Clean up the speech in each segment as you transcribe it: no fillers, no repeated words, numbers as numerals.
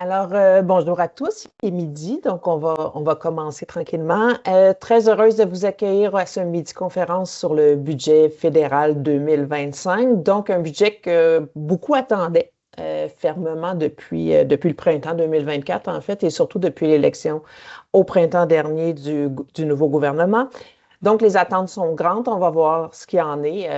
Alors, bonjour à tous, il est midi, donc on va commencer tranquillement. Très heureuse de vous accueillir à ce midi-conférence sur le budget fédéral 2025, donc un budget que beaucoup attendaient fermement depuis le printemps 2024, en fait, et surtout depuis l'élection au printemps dernier du nouveau gouvernement. Donc, les attentes sont grandes. On va voir ce qu'il y en est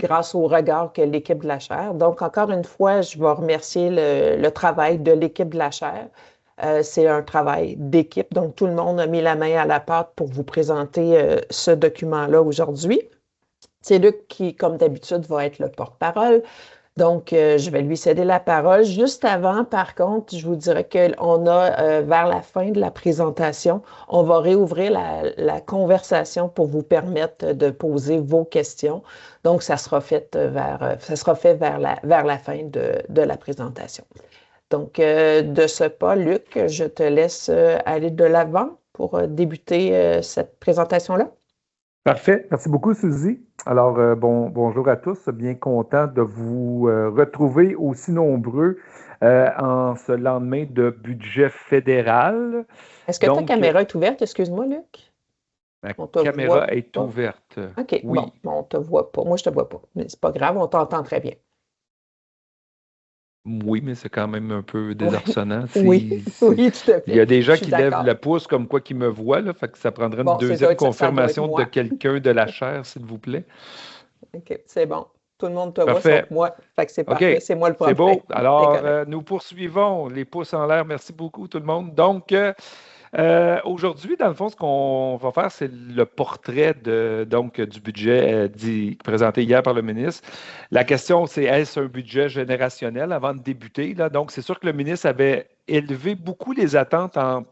grâce au regard que l'équipe de la chaire. Donc, encore une fois, je vais remercier le travail de l'équipe de la chaire. C'est un travail d'équipe. Donc, tout le monde a mis la main à la pâte pour vous présenter ce document-là aujourd'hui. C'est Luc qui, comme d'habitude, va être le porte-parole. Donc, je vais lui céder la parole. Juste avant, par contre, je vous dirais qu'on a, vers la fin de la présentation, on va réouvrir la conversation pour vous permettre de poser vos questions. Donc, ça sera fait vers la fin de la présentation. Donc, de ce pas, Luc, je te laisse aller de l'avant pour débuter cette présentation-là. Parfait. Merci beaucoup, Suzy. Alors, bonjour à tous. Bien content de vous retrouver aussi nombreux en ce lendemain de budget fédéral. Est-ce que ta caméra est ouverte? Excuse-moi, Luc. Ma caméra est ouverte. OK, oui. Bon, on te voit pas. Moi, je te vois pas. Mais c'est pas grave, on t'entend très bien. Oui, mais c'est quand même un peu désarçonnant. Oui, oui, tout à fait. Il y a des gens Je suis qui lèvent d'accord. le pouce comme quoi qui me voient, là, fait que ça prendrait une Bon, c'est deuxième ça, ça doit confirmation être de moi. quelqu'un de la chaire, s'il vous plaît. OK, c'est bon. Tout le monde te voit Parfait. sauf moi. Fait que c'est OK, parfait. C'est moi le c'est problème. beau. Alors, C'est correct. nous poursuivons. Les pouces en l'air. Merci beaucoup, tout le monde. Donc, aujourd'hui, dans le fond, ce qu'on va faire, c'est le portrait du budget présenté hier par le ministre. La question, c'est est-ce un budget générationnel avant de débuter, là? Donc, c'est sûr que le ministre avait élevé beaucoup les attentes en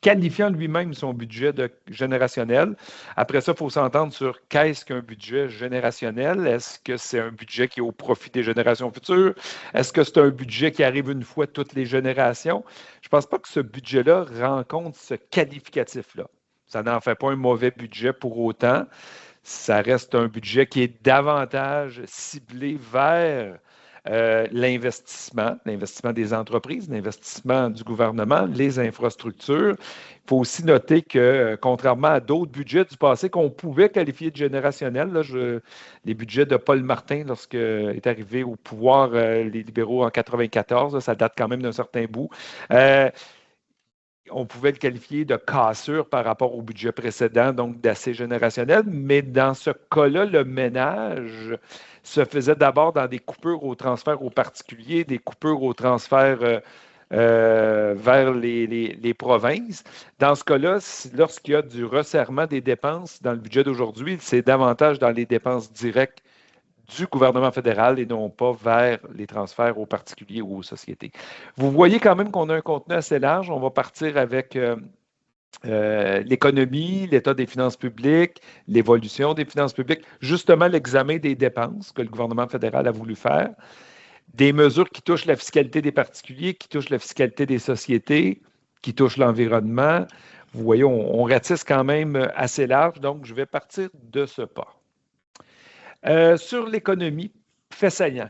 qualifiant lui-même son budget de générationnel. Après ça, il faut s'entendre sur qu'est-ce qu'un budget générationnel. Est-ce que c'est un budget qui est au profit des générations futures? Est-ce que c'est un budget qui arrive une fois toutes les générations? Je ne pense pas que ce budget-là rencontre ce qualificatif-là. Ça n'en fait pas un mauvais budget pour autant. Ça reste un budget qui est davantage ciblé vers l'investissement des entreprises, l'investissement du gouvernement, les infrastructures. Il faut aussi noter que, contrairement à d'autres budgets du passé qu'on pouvait qualifier de générationnels, là, les budgets de Paul Martin, lorsqu'il est arrivé au pouvoir, les libéraux en 1994, ça date quand même d'un certain bout. On pouvait le qualifier de cassure par rapport au budget précédent, donc d'assez générationnel. Mais dans ce cas-là, le ménage se faisait d'abord dans des coupures au transfert aux particuliers, des coupures au transfert vers les provinces. Dans ce cas-là, lorsqu'il y a du resserrement des dépenses dans le budget d'aujourd'hui, c'est davantage dans les dépenses directes du gouvernement fédéral et non pas vers les transferts aux particuliers ou aux sociétés. Vous voyez quand même qu'on a un contenu assez large. On va partir avec l'économie, l'état des finances publiques, l'évolution des finances publiques, justement l'examen des dépenses que le gouvernement fédéral a voulu faire, des mesures qui touchent la fiscalité des particuliers, qui touchent la fiscalité des sociétés, qui touchent l'environnement. Vous voyez, on ratisse quand même assez large, donc je vais partir de ce pas. Sur l'économie,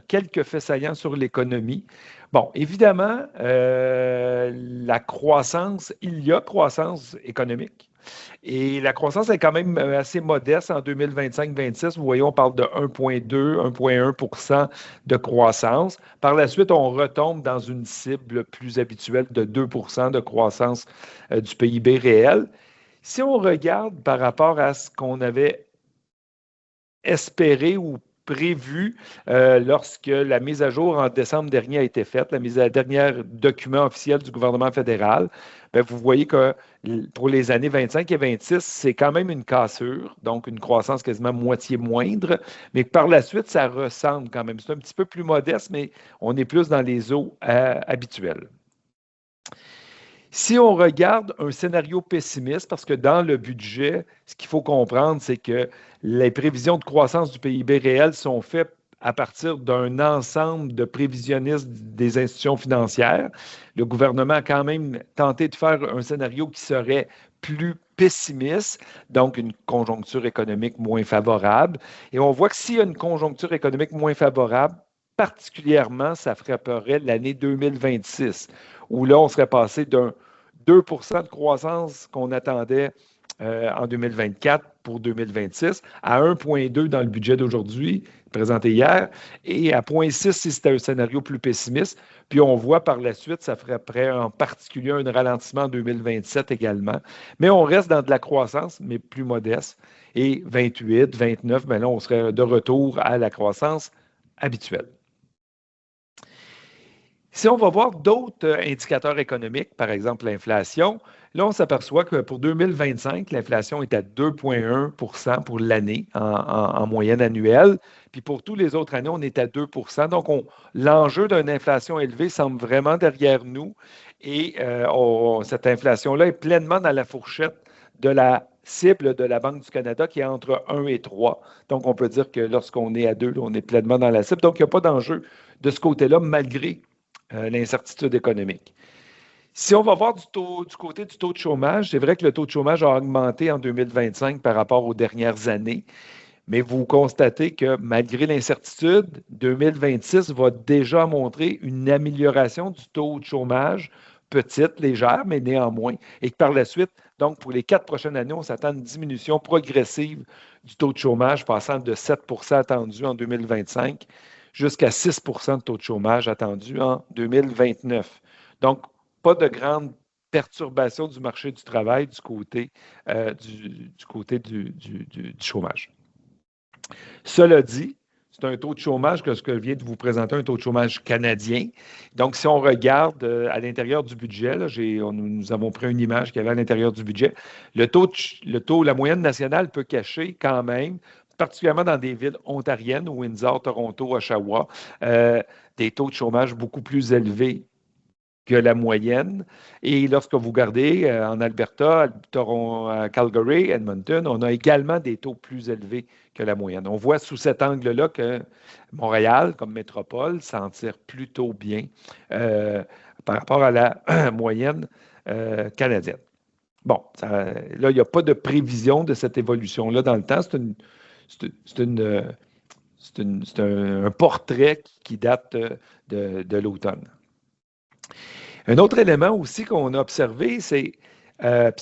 quelques faits saillants sur l'économie. Bon, évidemment, la croissance, il y a croissance économique. Et la croissance est quand même assez modeste en 2025-26. Vous voyez, on parle de 1,2, 1,1 % de croissance. Par la suite, on retombe dans une cible plus habituelle de 2 % de croissance du PIB réel. Si on regarde par rapport à ce qu'on avait espéré ou prévu lorsque la mise à jour en décembre dernier a été faite, la mise à dernier document officiel du gouvernement fédéral, bien, vous voyez que pour les années 25 et 26, c'est quand même une cassure, donc une croissance quasiment moitié moindre, mais par la suite, ça ressemble quand même. C'est un petit peu plus modeste, mais on est plus dans les eaux habituelles. Si on regarde un scénario pessimiste, parce que dans le budget, ce qu'il faut comprendre, c'est que les prévisions de croissance du PIB réel sont faites à partir d'un ensemble de prévisionnistes des institutions financières. Le gouvernement a quand même tenté de faire un scénario qui serait plus pessimiste, donc une conjoncture économique moins favorable. Et on voit que s'il y a une conjoncture économique moins favorable, particulièrement, ça frapperait l'année 2026, où là, on serait passé d'un 2 de croissance qu'on attendait en 2024 pour 2026 à 1,2 dans le budget d'aujourd'hui, présenté hier, et à 0,6 si c'était un scénario plus pessimiste. Puis on voit par la suite, ça ferait en particulier un ralentissement en 2027 également. Mais on reste dans de la croissance, mais plus modeste. Et 28, 29, bien là, on serait de retour à la croissance habituelle. Si on va voir d'autres indicateurs économiques, par exemple l'inflation, là, on s'aperçoit que pour 2025, l'inflation est à 2,1 pour l'année en moyenne annuelle. Puis pour tous les autres années, on est à 2. Donc, l'enjeu d'une inflation élevée semble vraiment derrière nous. Et cette inflation-là est pleinement dans la fourchette de la cible de la Banque du Canada qui est entre 1 et 3. Donc, on peut dire que lorsqu'on est à 2, on est pleinement dans la cible. Donc, il n'y a pas d'enjeu de ce côté-là, malgré l'incertitude économique. Si on va voir du côté du taux de chômage, c'est vrai que le taux de chômage a augmenté en 2025 par rapport aux dernières années, mais vous constatez que malgré l'incertitude, 2026 va déjà montrer une amélioration du taux de chômage, petite, légère, mais néanmoins, et que par la suite, donc pour les 4 prochaines années, on s'attend à une diminution progressive du taux de chômage, passant de 7 attendu en 2025 jusqu'à 6 de taux de chômage attendu en 2029. Donc, pas de grande perturbation du marché du travail du côté du chômage. Cela dit, c'est un taux de chômage que ce que je viens de vous présenter, un taux de chômage canadien. Donc, si on regarde à l'intérieur du budget, là, nous avons pris une image qu'il y avait à l'intérieur du budget, la moyenne nationale peut cacher quand même, particulièrement dans des villes ontariennes, Windsor, Toronto, Oshawa, des taux de chômage beaucoup plus élevés que la moyenne. Et lorsque vous regardez en Alberta, à Calgary, Edmonton, on a également des taux plus élevés que la moyenne. On voit sous cet angle-là que Montréal, comme métropole, s'en tire plutôt bien par rapport à la moyenne canadienne. Bon, là, il n'y a pas de prévision de cette évolution-là dans le temps. C'est un portrait qui date de l'automne. Un autre élément aussi qu'on a observé, c'est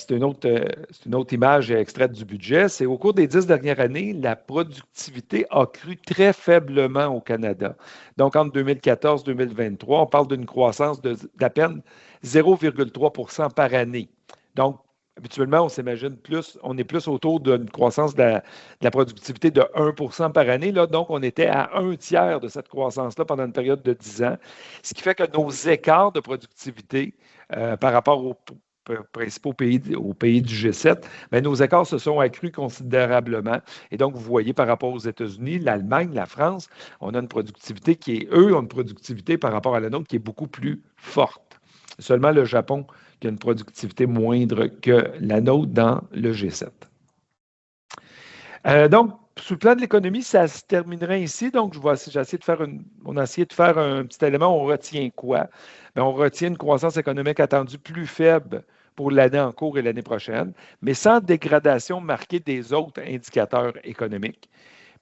une autre image extraite du budget, c'est au cours des 10 dernières années, la productivité a cru très faiblement au Canada. Donc, entre 2014 et 2023, on parle d'une croissance d'à peine 0,3 par année. Donc, habituellement, on s'imagine plus, on est plus autour d'une croissance de la productivité de 1 par année. Là, donc, on était à 1/3 de cette croissance-là pendant une période de 10 ans. Ce qui fait que nos écarts de productivité par rapport aux principaux pays du G7, bien, nos écarts se sont accrus considérablement. Et donc, vous voyez par rapport aux États-Unis, l'Allemagne, la France, on a une productivité eux ont une productivité par rapport à la nôtre qui est beaucoup plus forte. Seulement le Japon qui a une productivité moindre que la nôtre dans le G7. Donc, sur le plan de l'économie, ça se terminerait ici. Donc, on a essayé de faire un petit élément. On retient quoi? Bien, on retient une croissance économique attendue plus faible pour l'année en cours et l'année prochaine, mais sans dégradation marquée des autres indicateurs économiques.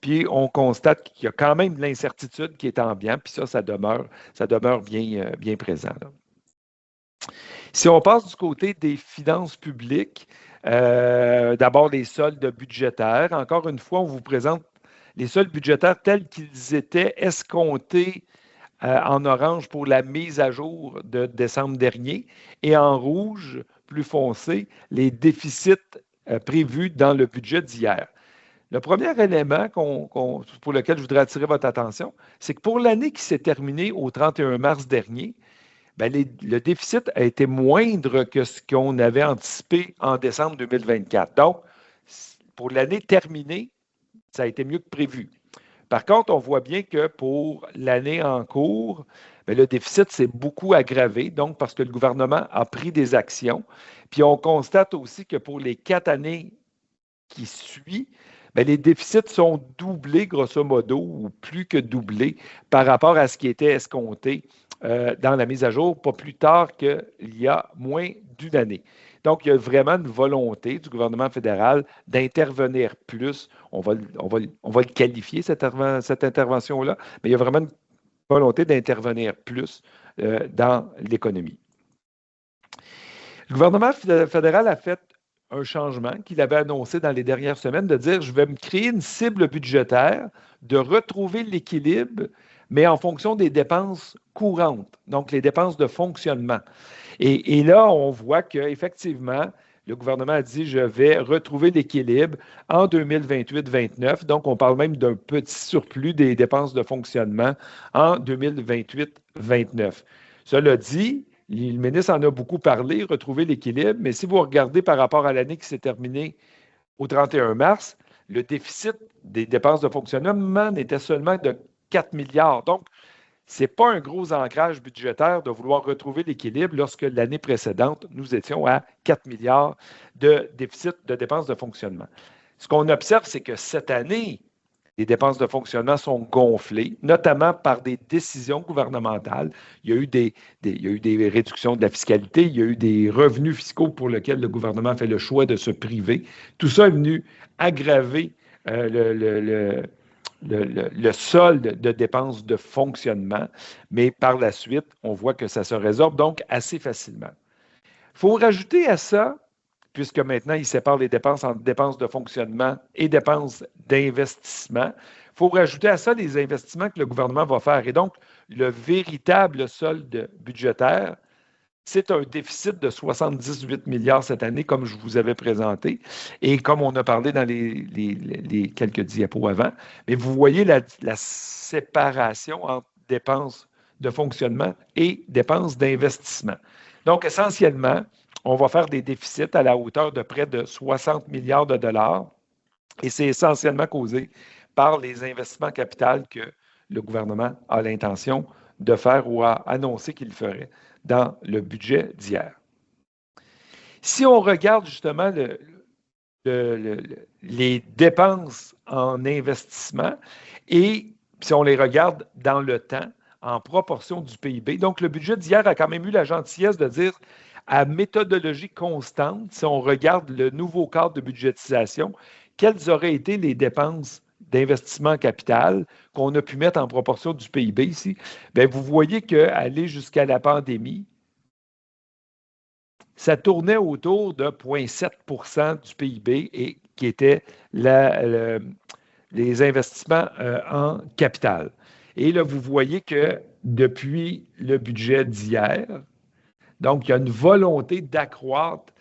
Puis, on constate qu'il y a quand même de l'incertitude qui est ambiante, puis ça demeure bien présent, là. Si on passe du côté des finances publiques, d'abord les soldes budgétaires. Encore une fois, on vous présente les soldes budgétaires tels qu'ils étaient escomptés en orange pour la mise à jour de décembre dernier et en rouge, plus foncé, les déficits prévus dans le budget d'hier. Le premier élément pour lequel je voudrais attirer votre attention, c'est que pour l'année qui s'est terminée au 31 mars dernier, bien, le déficit a été moindre que ce qu'on avait anticipé en décembre 2024. Donc, pour l'année terminée, ça a été mieux que prévu. Par contre, on voit bien que pour l'année en cours, bien, le déficit s'est beaucoup aggravé, donc parce que le gouvernement a pris des actions. Puis on constate aussi que pour les 4 années qui suivent, bien, les déficits sont doublés, grosso modo, ou plus que doublés par rapport à ce qui était escompté dans la mise à jour, pas plus tard qu'il y a moins d'une année. Donc, il y a vraiment une volonté du gouvernement fédéral d'intervenir plus. On va le qualifier, cette intervention-là, mais il y a vraiment volonté d'intervenir plus dans l'économie. Le gouvernement fédéral a fait un changement qu'il avait annoncé dans les dernières semaines de dire « je vais me créer une cible budgétaire de retrouver l'équilibre, mais en fonction des dépenses courantes, donc les dépenses de fonctionnement ». Et là, on voit qu'effectivement, le gouvernement a dit « je vais retrouver l'équilibre en 2028-29 ». Donc, on parle même d'un petit surplus des dépenses de fonctionnement en 2028-29. Cela dit, le ministre en a beaucoup parlé, retrouver l'équilibre, mais si vous regardez par rapport à l'année qui s'est terminée au 31 mars, le déficit des dépenses de fonctionnement n'était seulement de 4 milliards. Donc, ce n'est pas un gros ancrage budgétaire de vouloir retrouver l'équilibre lorsque l'année précédente, nous étions à 4 milliards de déficit de dépenses de fonctionnement. Ce qu'on observe, c'est que cette année, les dépenses de fonctionnement sont gonflées, notamment par des décisions gouvernementales. Il y a eu des réductions de la fiscalité, il y a eu des revenus fiscaux pour lesquels le gouvernement a fait le choix de se priver. Tout ça est venu aggraver le solde de dépenses de fonctionnement, mais par la suite, on voit que ça se résorbe donc assez facilement. Il faut rajouter à ça, puisque maintenant, il sépare les dépenses entre dépenses de fonctionnement et dépenses d'investissement. Il faut rajouter à ça les investissements que le gouvernement va faire. Et donc, le véritable solde budgétaire, c'est un déficit de 78 milliards cette année, comme je vous avais présenté, et comme on a parlé dans les quelques diapos avant. Mais vous voyez la séparation entre dépenses de fonctionnement et dépenses d'investissement. Donc, essentiellement, on va faire des déficits à la hauteur de près de 60 milliards de dollars, et c'est essentiellement causé par les investissements capital que le gouvernement a l'intention de faire ou a annoncé qu'il ferait dans le budget d'hier. Si on regarde justement les dépenses en investissement et si on les regarde dans le temps, en proportion du PIB, donc le budget d'hier a quand même eu la gentillesse de dire à méthodologie constante, si on regarde le nouveau cadre de budgétisation, quelles auraient été les dépenses d'investissement capital qu'on a pu mettre en proportion du PIB ici? Bien, vous voyez qu'aller jusqu'à la pandémie, ça tournait autour de 0,7 du PIB et qui était les investissements en capital. Et là, vous voyez que depuis le budget d'hier, donc il y a une volonté d'accroître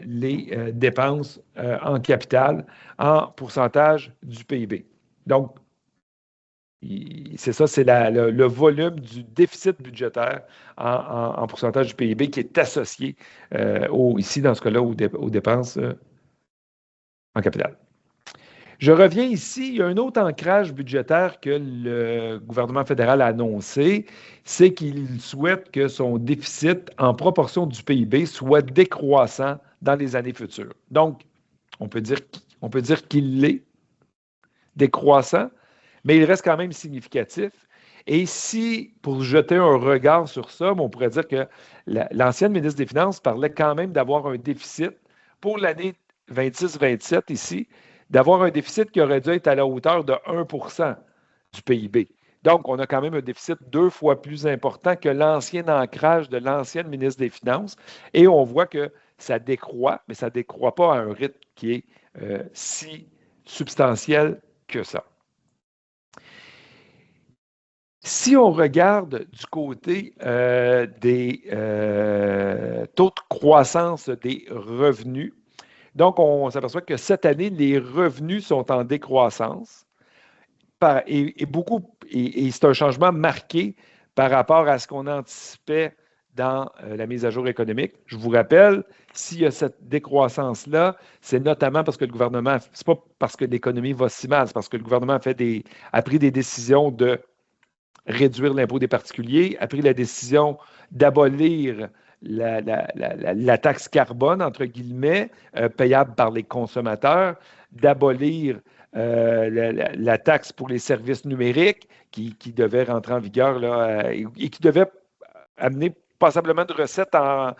les dépenses en capital en pourcentage du PIB. Donc, c'est ça, c'est le volume du déficit budgétaire en pourcentage du PIB qui est associé ici, dans ce cas-là, aux dépenses en capital. Je reviens ici, il y a un autre ancrage budgétaire que le gouvernement fédéral a annoncé, c'est qu'il souhaite que son déficit en proportion du PIB soit décroissant dans les années futures. Donc, on peut dire qu'il est décroissant, mais il reste quand même significatif. Et si, pour jeter un regard sur ça, on pourrait dire que l'ancienne ministre des Finances parlait quand même d'avoir un déficit pour l'année 26-27 ici, d'avoir un déficit qui aurait dû être à la hauteur de 1% du PIB. Donc, on a quand même un déficit 2 fois plus important que l'ancien ancrage de l'ancienne ministre des Finances. Et on voit que ça décroît, mais ça ne décroît pas à un rythme qui est si substantiel que ça. Si on regarde du côté des taux de croissance des revenus, donc on s'aperçoit que cette année, les revenus sont en décroissance et c'est un changement marqué par rapport à ce qu'on anticipait dans la mise à jour économique. Je vous rappelle, s'il y a cette décroissance-là, c'est notamment parce que le gouvernement, c'est pas parce que l'économie va si mal, c'est parce que le gouvernement a pris des décisions de réduire l'impôt des particuliers, a pris la décision d'abolir la taxe carbone, entre guillemets, payable par les consommateurs, d'abolir la taxe pour les services numériques qui devait rentrer en vigueur là, et qui devait amener passablement de recettes en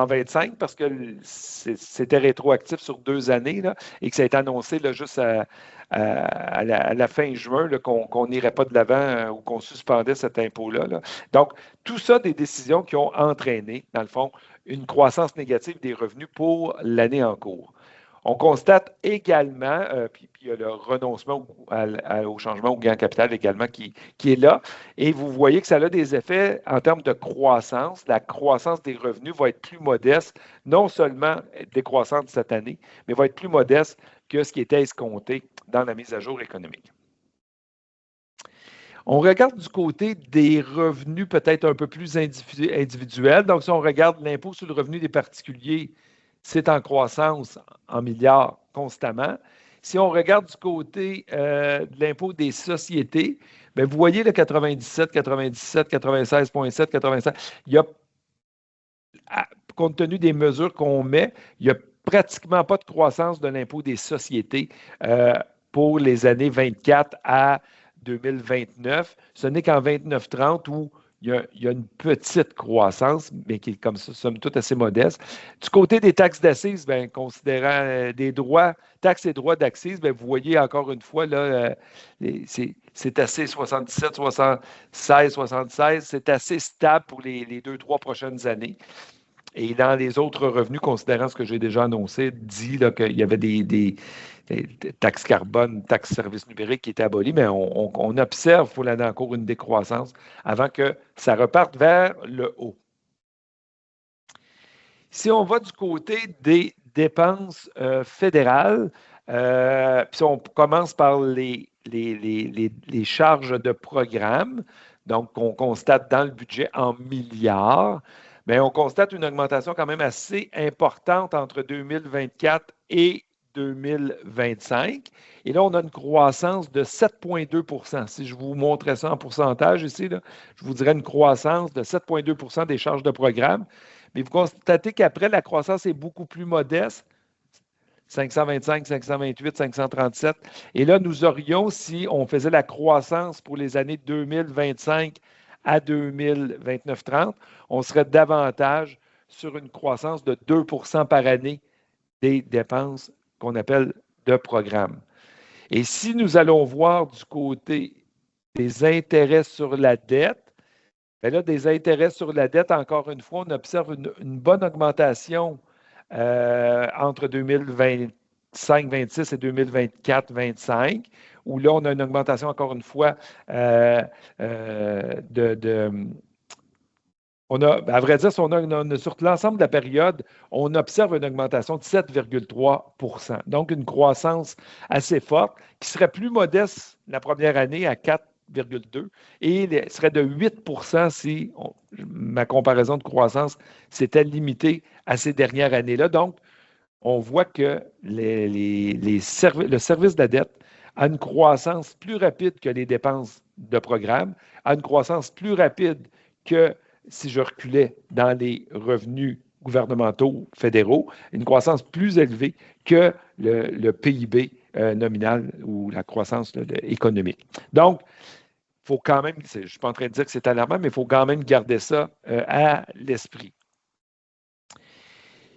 25 parce que c'était rétroactif sur 2 années là, et que ça a été annoncé là, juste à la fin juin qu'on n'irait pas de l'avant ou qu'on suspendait cet impôt-là. Là. Donc, tout ça, des décisions qui ont entraîné, dans le fond, une croissance négative des revenus pour l'année en cours. On constate également, puis il y a le renoncement au changement au gain en capital également qui est là. Et vous voyez que ça a des effets en termes de croissance. La croissance des revenus va être plus modeste, non seulement décroissante cette année, mais va être plus modeste que ce qui était escompté dans la mise à jour économique. On regarde du côté des revenus peut-être un peu plus individuels. Donc, si on regarde l'impôt sur le revenu des particuliers, c'est en croissance en milliards constamment. Si on regarde du côté de l'impôt des sociétés, bien, vous voyez le 97, 97, 96,7, 87. Il y a, compte tenu des mesures qu'on met, il n'y a pratiquement pas de croissance de l'impôt des sociétés pour les années 24 à 2029. Ce n'est qu'en 29-30 où il y a une petite croissance, mais qui est comme ça, somme toute, assez modeste. Du côté des taxes d'assises, bien, considérant des droits, taxes et droits d'assises, bien, vous voyez encore une fois, là, c'est assez 77, 76, 76, c'est assez stable pour les 2-3 prochaines années. Et dans les autres revenus, considérant ce que j'ai déjà annoncé, dit qu'il y avait des taxes carbone, taxes services numériques qui étaient abolies, mais on observe pour l'année en cours une décroissance avant que ça reparte vers le haut. Si on va du côté des dépenses fédérales, puis on commence par les charges de programme, donc on constate dans le budget en milliards, mais on constate une augmentation quand même assez importante entre 2024 et 2025. Et là, on a une croissance de 7,2 %. Si je vous montrais ça en pourcentage ici, là, je vous dirais une croissance de 7,2 % des charges de programme. Mais vous constatez qu'après, la croissance est beaucoup plus modeste. 525, 528, 537. Et là, nous aurions, si on faisait la croissance pour les années 2025 à 2029-30, on serait davantage sur une croissance de 2 % par année des dépenses qu'on appelle de programme. Et si nous allons voir du côté des intérêts sur la dette, bien là, des intérêts sur la dette, encore une fois, on observe une bonne augmentation entre 2025-26 et 2024-25, où là, on a une augmentation, encore une fois, on a, à vrai dire, sur l'ensemble de la période, on observe une augmentation de 7,3 %. Donc, une croissance assez forte qui serait plus modeste la première année à 4,2 et serait de 8 % si ma comparaison de croissance s'était limitée à ces dernières années-là. Donc, on voit que le service de la dette a une croissance plus rapide que les dépenses de programme, a une croissance plus rapide que si je reculais dans les revenus gouvernementaux fédéraux, une croissance plus élevée que le PIB nominal ou la croissance économique. Donc, il faut quand même, je ne suis pas en train de dire que c'est alarmant, mais il faut quand même garder ça à l'esprit.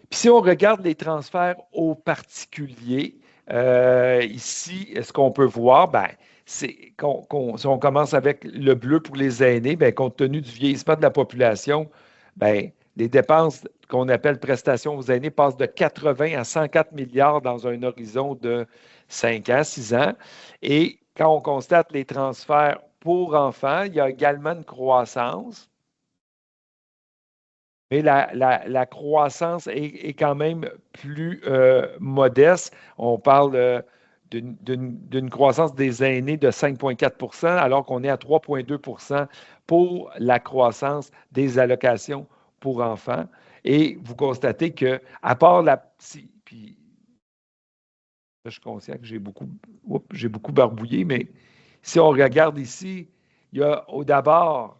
Puis si on regarde les transferts aux particuliers, ici, ce qu'on peut voir, bien, si on commence avec le bleu pour les aînés, bien, compte tenu du vieillissement de la population, bien, les dépenses qu'on appelle prestations aux aînés passent de 80 à 104 milliards dans un horizon de 5 ans, 6 ans. Et quand on constate les transferts pour enfants, il y a également une croissance. Mais la croissance est quand même plus modeste. On parle d'une croissance des aînés de 5,4 % alors qu'on est à 3,2 % pour la croissance des allocations pour enfants. Et vous constatez que, à part puis je suis conscient que j'ai beaucoup barbouillé, mais si on regarde ici, il y a d'abord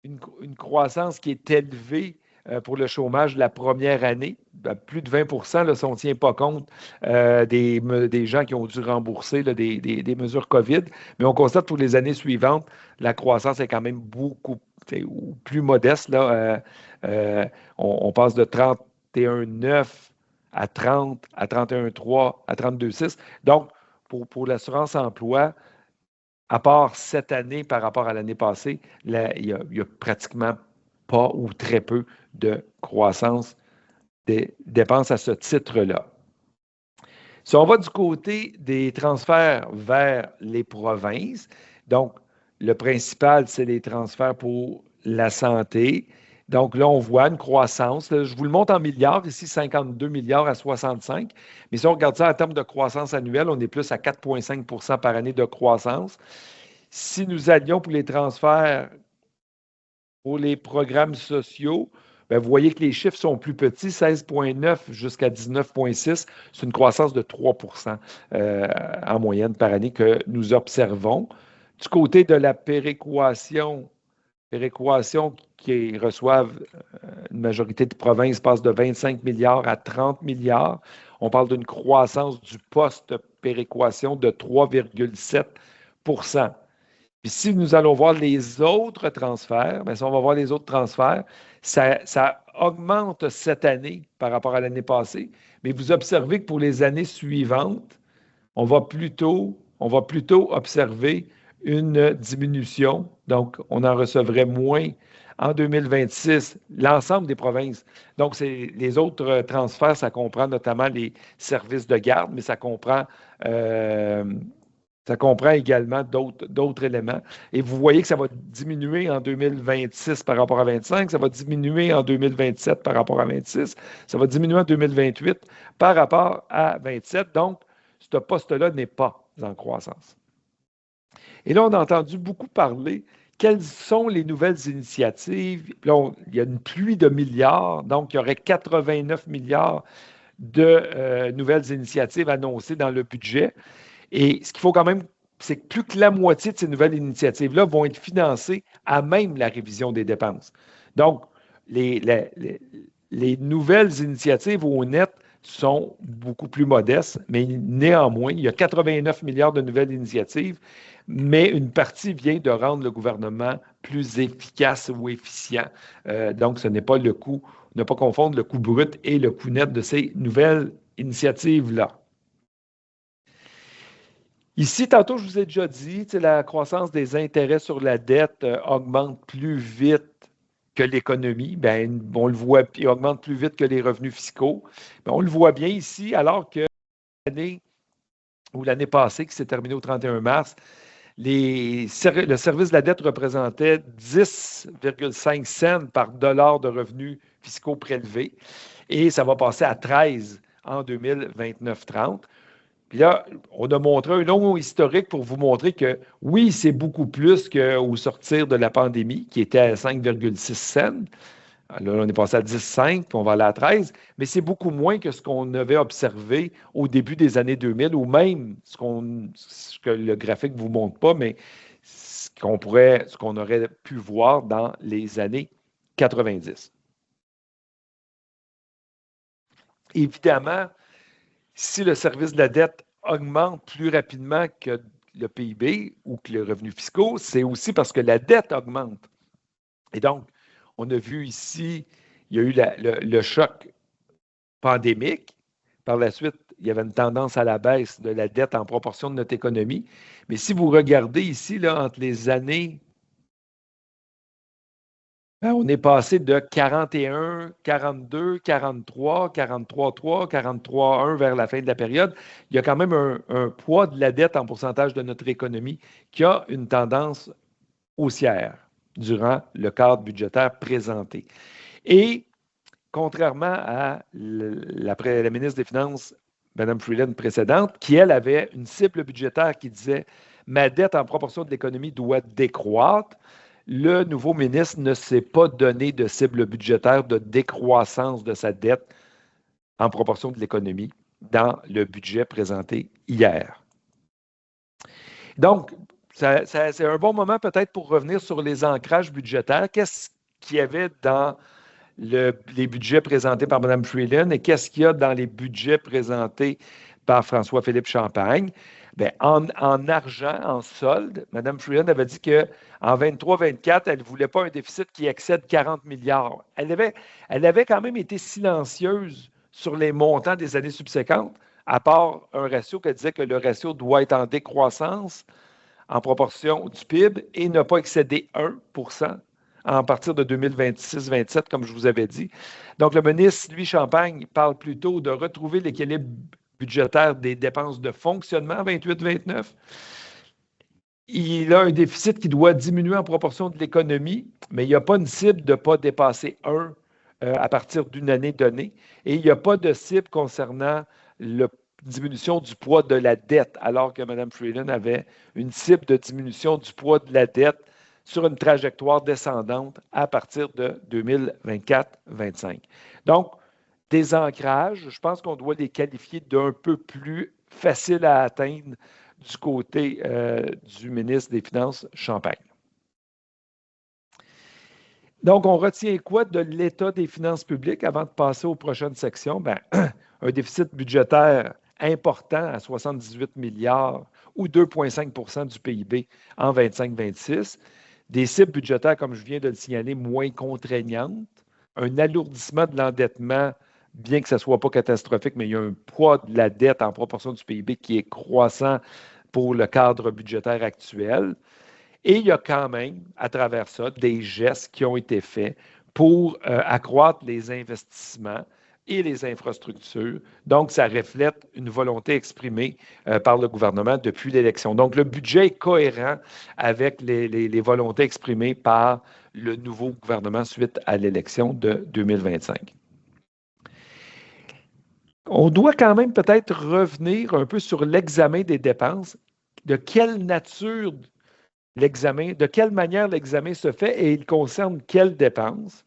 une croissance qui est élevée pour le chômage la première année, plus de 20 là, si on ne tient pas compte des gens qui ont dû rembourser là, des mesures COVID. Mais on constate pour les années suivantes, la croissance est quand même beaucoup plus modeste. Là, on passe de 31,9 à 30, à 31,3, à 32,6. Donc, pour l'assurance emploi, à part cette année par rapport à l'année passée, il y a pratiquement pas ou très peu de croissance des dépenses à ce titre-là. Si on va du côté des transferts vers les provinces, donc le principal, c'est les transferts pour la santé. Donc là, on voit une croissance. Là, je vous le montre en milliards, ici 52 milliards à 65. Mais si on regarde ça en termes de croissance annuelle, on est plus à 4,5 par année de croissance. Si nous allions pour les transferts pour les programmes sociaux, bien, vous voyez que les chiffres sont plus petits, 16,9 jusqu'à 19,6. C'est une croissance de 3 en moyenne par année que nous observons. Du côté de la péréquation qui reçoivent une majorité de provinces passe de 25 milliards à 30 milliards. On parle d'une croissance du poste péréquation de 3,7 Puis si nous allons voir les autres transferts, bien, si on va voir les autres transferts, ça augmente cette année par rapport à l'année passée, mais vous observez que pour les années suivantes, on va plutôt observer une diminution. Donc, on en recevrait moins en 2026, l'ensemble des provinces. Donc, les autres transferts, ça comprend notamment les services de garde, mais ça comprend également d'autres éléments. Et vous voyez que ça va diminuer en 2026 par rapport à 2025, ça va diminuer en 2027 par rapport à 2026, ça va diminuer en 2028 par rapport à 2027. Donc, ce poste-là n'est pas en croissance. Et là, on a entendu beaucoup parler quelles sont les nouvelles initiatives. Là, il y a une pluie de milliards, donc il y aurait 89 milliards de nouvelles initiatives annoncées dans le budget. Et ce qu'il faut quand même, c'est que plus que la moitié de ces nouvelles initiatives-là vont être financées à même la révision des dépenses. Donc, les nouvelles initiatives au net sont beaucoup plus modestes, mais néanmoins, il y a 89 milliards de nouvelles initiatives, mais une partie vient de rendre le gouvernement plus efficace ou efficient. Donc, ce n'est pas le coût, ne pas confondre le coût brut et le coût net de ces nouvelles initiatives-là. Ici, tantôt, je vous ai déjà dit, la croissance des intérêts sur la dette augmente plus vite que l'économie. Bien, on le voit, puis augmente plus vite que les revenus fiscaux. Bien, on le voit bien ici, alors que l'année passée, qui s'est terminée au 31 mars, le service de la dette représentait 10,5 cents par dollar de revenus fiscaux prélevés, et ça va passer à 13 en 2029-30. Puis là, on a montré un long historique pour vous montrer que oui, c'est beaucoup plus qu'au sortir de la pandémie, qui était à 5,6 cents. Là, on est passé à 10,5, puis on va aller à 13, mais c'est beaucoup moins que ce qu'on avait observé au début des années 2000, ou même ce que le graphique ne vous montre pas, mais ce qu'on aurait pu voir dans les années 90. Évidemment, si le service de la dette augmente plus rapidement que le PIB ou que les revenus fiscaux, c'est aussi parce que la dette augmente. Et donc, on a vu ici, il y a eu le choc pandémique. Par la suite, il y avait une tendance à la baisse de la dette en proportion de notre économie. Mais si vous regardez ici, là, entre les années, on est passé de 41, 42, 43, 43,3, 43,1 vers la fin de la période. Il y a quand même un poids de la dette en pourcentage de notre économie qui a une tendance haussière durant le cadre budgétaire présenté. Et contrairement à la ministre des Finances, Mme Freeland précédente, qui, elle, avait une cible budgétaire qui disait « Ma dette en proportion de l'économie doit décroître », le nouveau ministre ne s'est pas donné de cible budgétaire de décroissance de sa dette en proportion de l'économie dans le budget présenté hier. Donc, c'est un bon moment peut-être pour revenir sur les ancrages budgétaires. Qu'est-ce qu'il y avait dans les budgets présentés par Mme Freeland et qu'est-ce qu'il y a dans les budgets présentés par François-Philippe Champagne. Bien, en argent, en solde, Mme Freeland avait dit qu'en 23-24, elle ne voulait pas un déficit qui excède 40 milliards. Elle avait quand même été silencieuse sur les montants des années subséquentes, à part un ratio qui disait que le ratio doit être en décroissance en proportion du PIB et ne pas excéder 1% à partir de 2026-27, comme je vous avais dit. Donc, le ministre, lui, Champagne, parle plutôt de retrouver l'équilibre budgétaire des dépenses de fonctionnement 28-29. Il a un déficit qui doit diminuer en proportion de l'économie, mais il n'y a pas une cible de ne pas dépasser 1 à partir d'une année donnée. Et il n'y a pas de cible concernant la diminution du poids de la dette, alors que Mme Freeland avait une cible de diminution du poids de la dette sur une trajectoire descendante à partir de 2024-25. Donc, des ancrages, je pense qu'on doit les qualifier d'un peu plus faciles à atteindre du côté du ministre des Finances, Champagne. Donc, on retient quoi de l'état des finances publiques avant de passer aux prochaines sections? Bien, un déficit budgétaire important à 78 milliards ou 2,5 du PIB en 25-26. Des cibles budgétaires, comme je viens de le signaler, moins contraignantes. Un alourdissement de l'endettement, bien que ce ne soit pas catastrophique, mais il y a un poids de la dette en proportion du PIB qui est croissant pour le cadre budgétaire actuel. Et il y a quand même, à travers ça, des gestes qui ont été faits pour accroître les investissements et les infrastructures. Donc, ça reflète une volonté exprimée par le gouvernement depuis l'élection. Donc, le budget est cohérent avec les volontés exprimées par le nouveau gouvernement suite à l'élection de 2025. On doit quand même peut-être revenir un peu sur l'examen des dépenses. De quelle nature l'examen, de quelle manière l'examen se fait et il concerne quelles dépenses?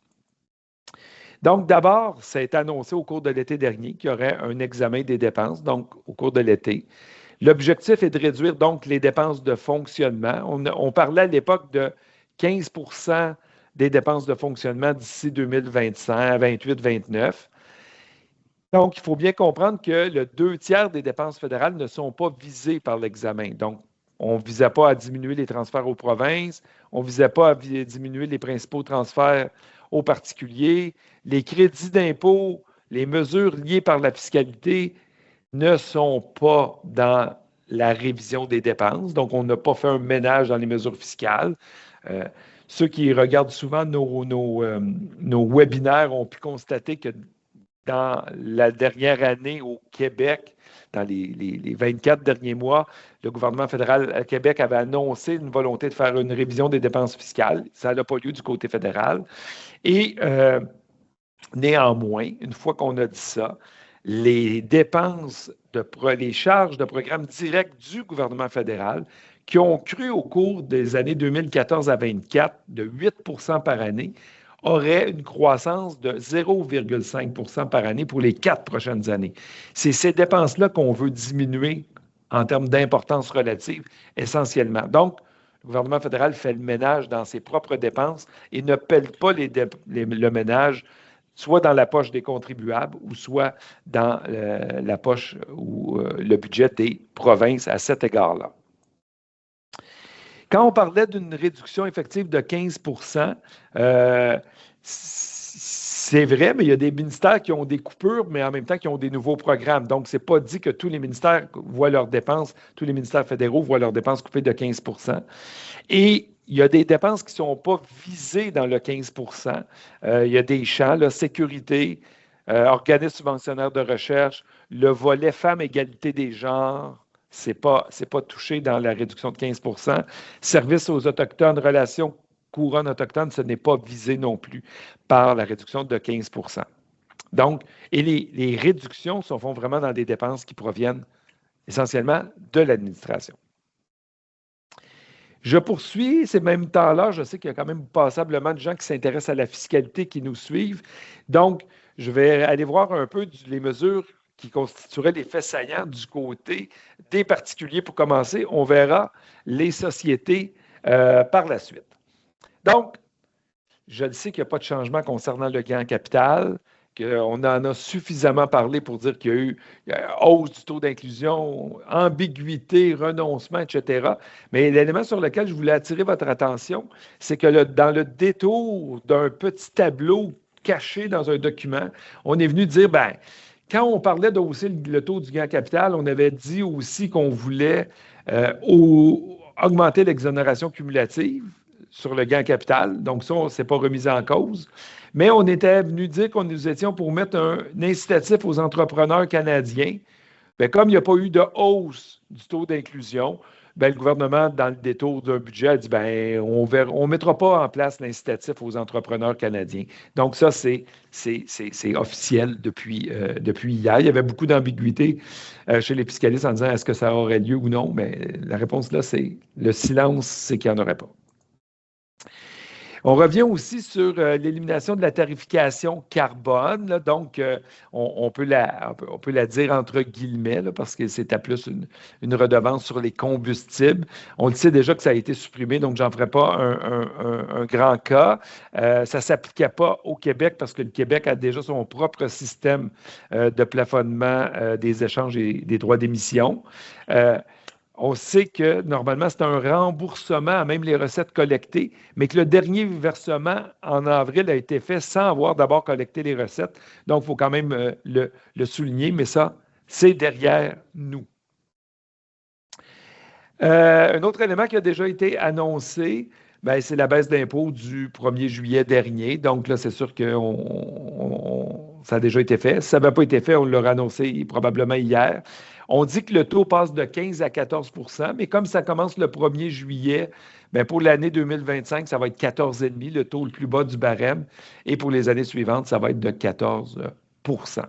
Donc, d'abord, ça a été annoncé au cours de l'été dernier qu'il y aurait un examen des dépenses, donc au cours de l'été. L'objectif est de réduire donc les dépenses de fonctionnement. On parlait à l'époque de 15% des dépenses de fonctionnement d'ici 2025, 28-29. Donc, il faut bien comprendre que le 2/3 des dépenses fédérales ne sont pas visées par l'examen. Donc, on ne visait pas à diminuer les transferts aux provinces, on ne visait pas à diminuer les principaux transferts aux particuliers. Les crédits d'impôt, les mesures liées par la fiscalité ne sont pas dans la révision des dépenses. Donc, on n'a pas fait un ménage dans les mesures fiscales. Ceux qui regardent souvent nos webinaires ont pu constater que dans la dernière année au Québec, dans les 24 derniers mois, le gouvernement fédéral à Québec avait annoncé une volonté de faire une révision des dépenses fiscales. Ça n'a pas lieu du côté fédéral. Et néanmoins, une fois qu'on a dit ça, les dépenses, les charges de programmes directs du gouvernement fédéral qui ont cru au cours des années 2014 à 2024 de 8 par année, aurait une croissance de 0,5 par année pour les 4 prochaines années. C'est ces dépenses-là qu'on veut diminuer en termes d'importance relative, essentiellement. Donc, le gouvernement fédéral fait le ménage dans ses propres dépenses et ne pèle pas le ménage soit dans la poche des contribuables ou soit dans la poche ou le budget des provinces à cet égard-là. Quand on parlait d'une réduction effective de 15 c'est vrai, mais il y a des ministères qui ont des coupures, mais en même temps qui ont des nouveaux programmes. Donc, ce n'est pas dit que tous les ministères voient leurs dépenses, tous les ministères fédéraux voient leurs dépenses coupées de 15 Et il y a des dépenses qui ne sont pas visées dans le 15 il y a des champs, la sécurité, organismes subventionnaires de recherche, le volet femmes, égalité des genres, c'est pas touché dans la réduction de 15 Services aux Autochtones, relations couronne autochtone, ce n'est pas visé non plus par la réduction de 15 Donc, et les réductions se font vraiment dans des dépenses qui proviennent essentiellement de l'administration. Je poursuis ces mêmes temps-là. Je sais qu'il y a quand même passablement de gens qui s'intéressent à la fiscalité qui nous suivent. Donc, je vais aller voir un peu les mesures qui constitueraient les faits saillants du côté des particuliers. Pour commencer, on verra les sociétés par la suite. Donc, je le sais qu'il n'y a pas de changement concernant le gain en capital, qu'on en a suffisamment parlé pour dire qu'il y a eu hausse du taux d'inclusion, ambiguïté, renoncement, etc. Mais l'élément sur lequel je voulais attirer votre attention, c'est que dans le détour d'un petit tableau caché dans un document, on est venu dire, ben, quand on parlait d'hausser le taux du gain en capital, on avait dit aussi qu'on voulait augmenter l'exonération cumulative sur le gain en capital. Donc, ça, on ne s'est pas remis en cause. Mais on était venu dire qu'on nous étions pour mettre un incitatif aux entrepreneurs canadiens. Bien, comme il n'y a pas eu de hausse du taux d'inclusion, bien, le gouvernement, dans le détour d'un budget, a dit bien, on ne mettra pas en place l'incitatif aux entrepreneurs canadiens. Donc, ça, c'est officiel depuis hier. Il y avait beaucoup d'ambiguïté chez les fiscalistes en disant est-ce que ça aurait lieu ou non, mais la réponse là, c'est le silence, c'est qu'il n'y en aurait pas. On revient aussi sur l'élimination de la tarification carbone. Là. Donc, on peut la dire entre guillemets, là, parce que c'était plus une redevance sur les combustibles. On le sait déjà que ça a été supprimé, donc je n'en ferai pas un grand cas. Ça ne s'appliquait pas au Québec parce que le Québec a déjà son propre système de plafonnement des échanges et des droits d'émission. On sait que normalement, c'est un remboursement à même les recettes collectées, mais que le dernier versement en avril a été fait sans avoir d'abord collecté les recettes. Donc, il faut quand même le souligner, mais ça, c'est derrière nous. Un autre élément qui a déjà été annoncé, bien, c'est la baisse d'impôt du 1er juillet dernier. Donc là, c'est sûr que ça a déjà été fait. Si ça n'avait pas été fait, on l'aurait annoncé probablement hier. On dit que le taux passe de 15 à 14 %, mais comme ça commence le 1er juillet, bien, pour l'année 2025, ça va être 14,5 le taux le plus bas du barème. Et pour les années suivantes, ça va être de 14 %.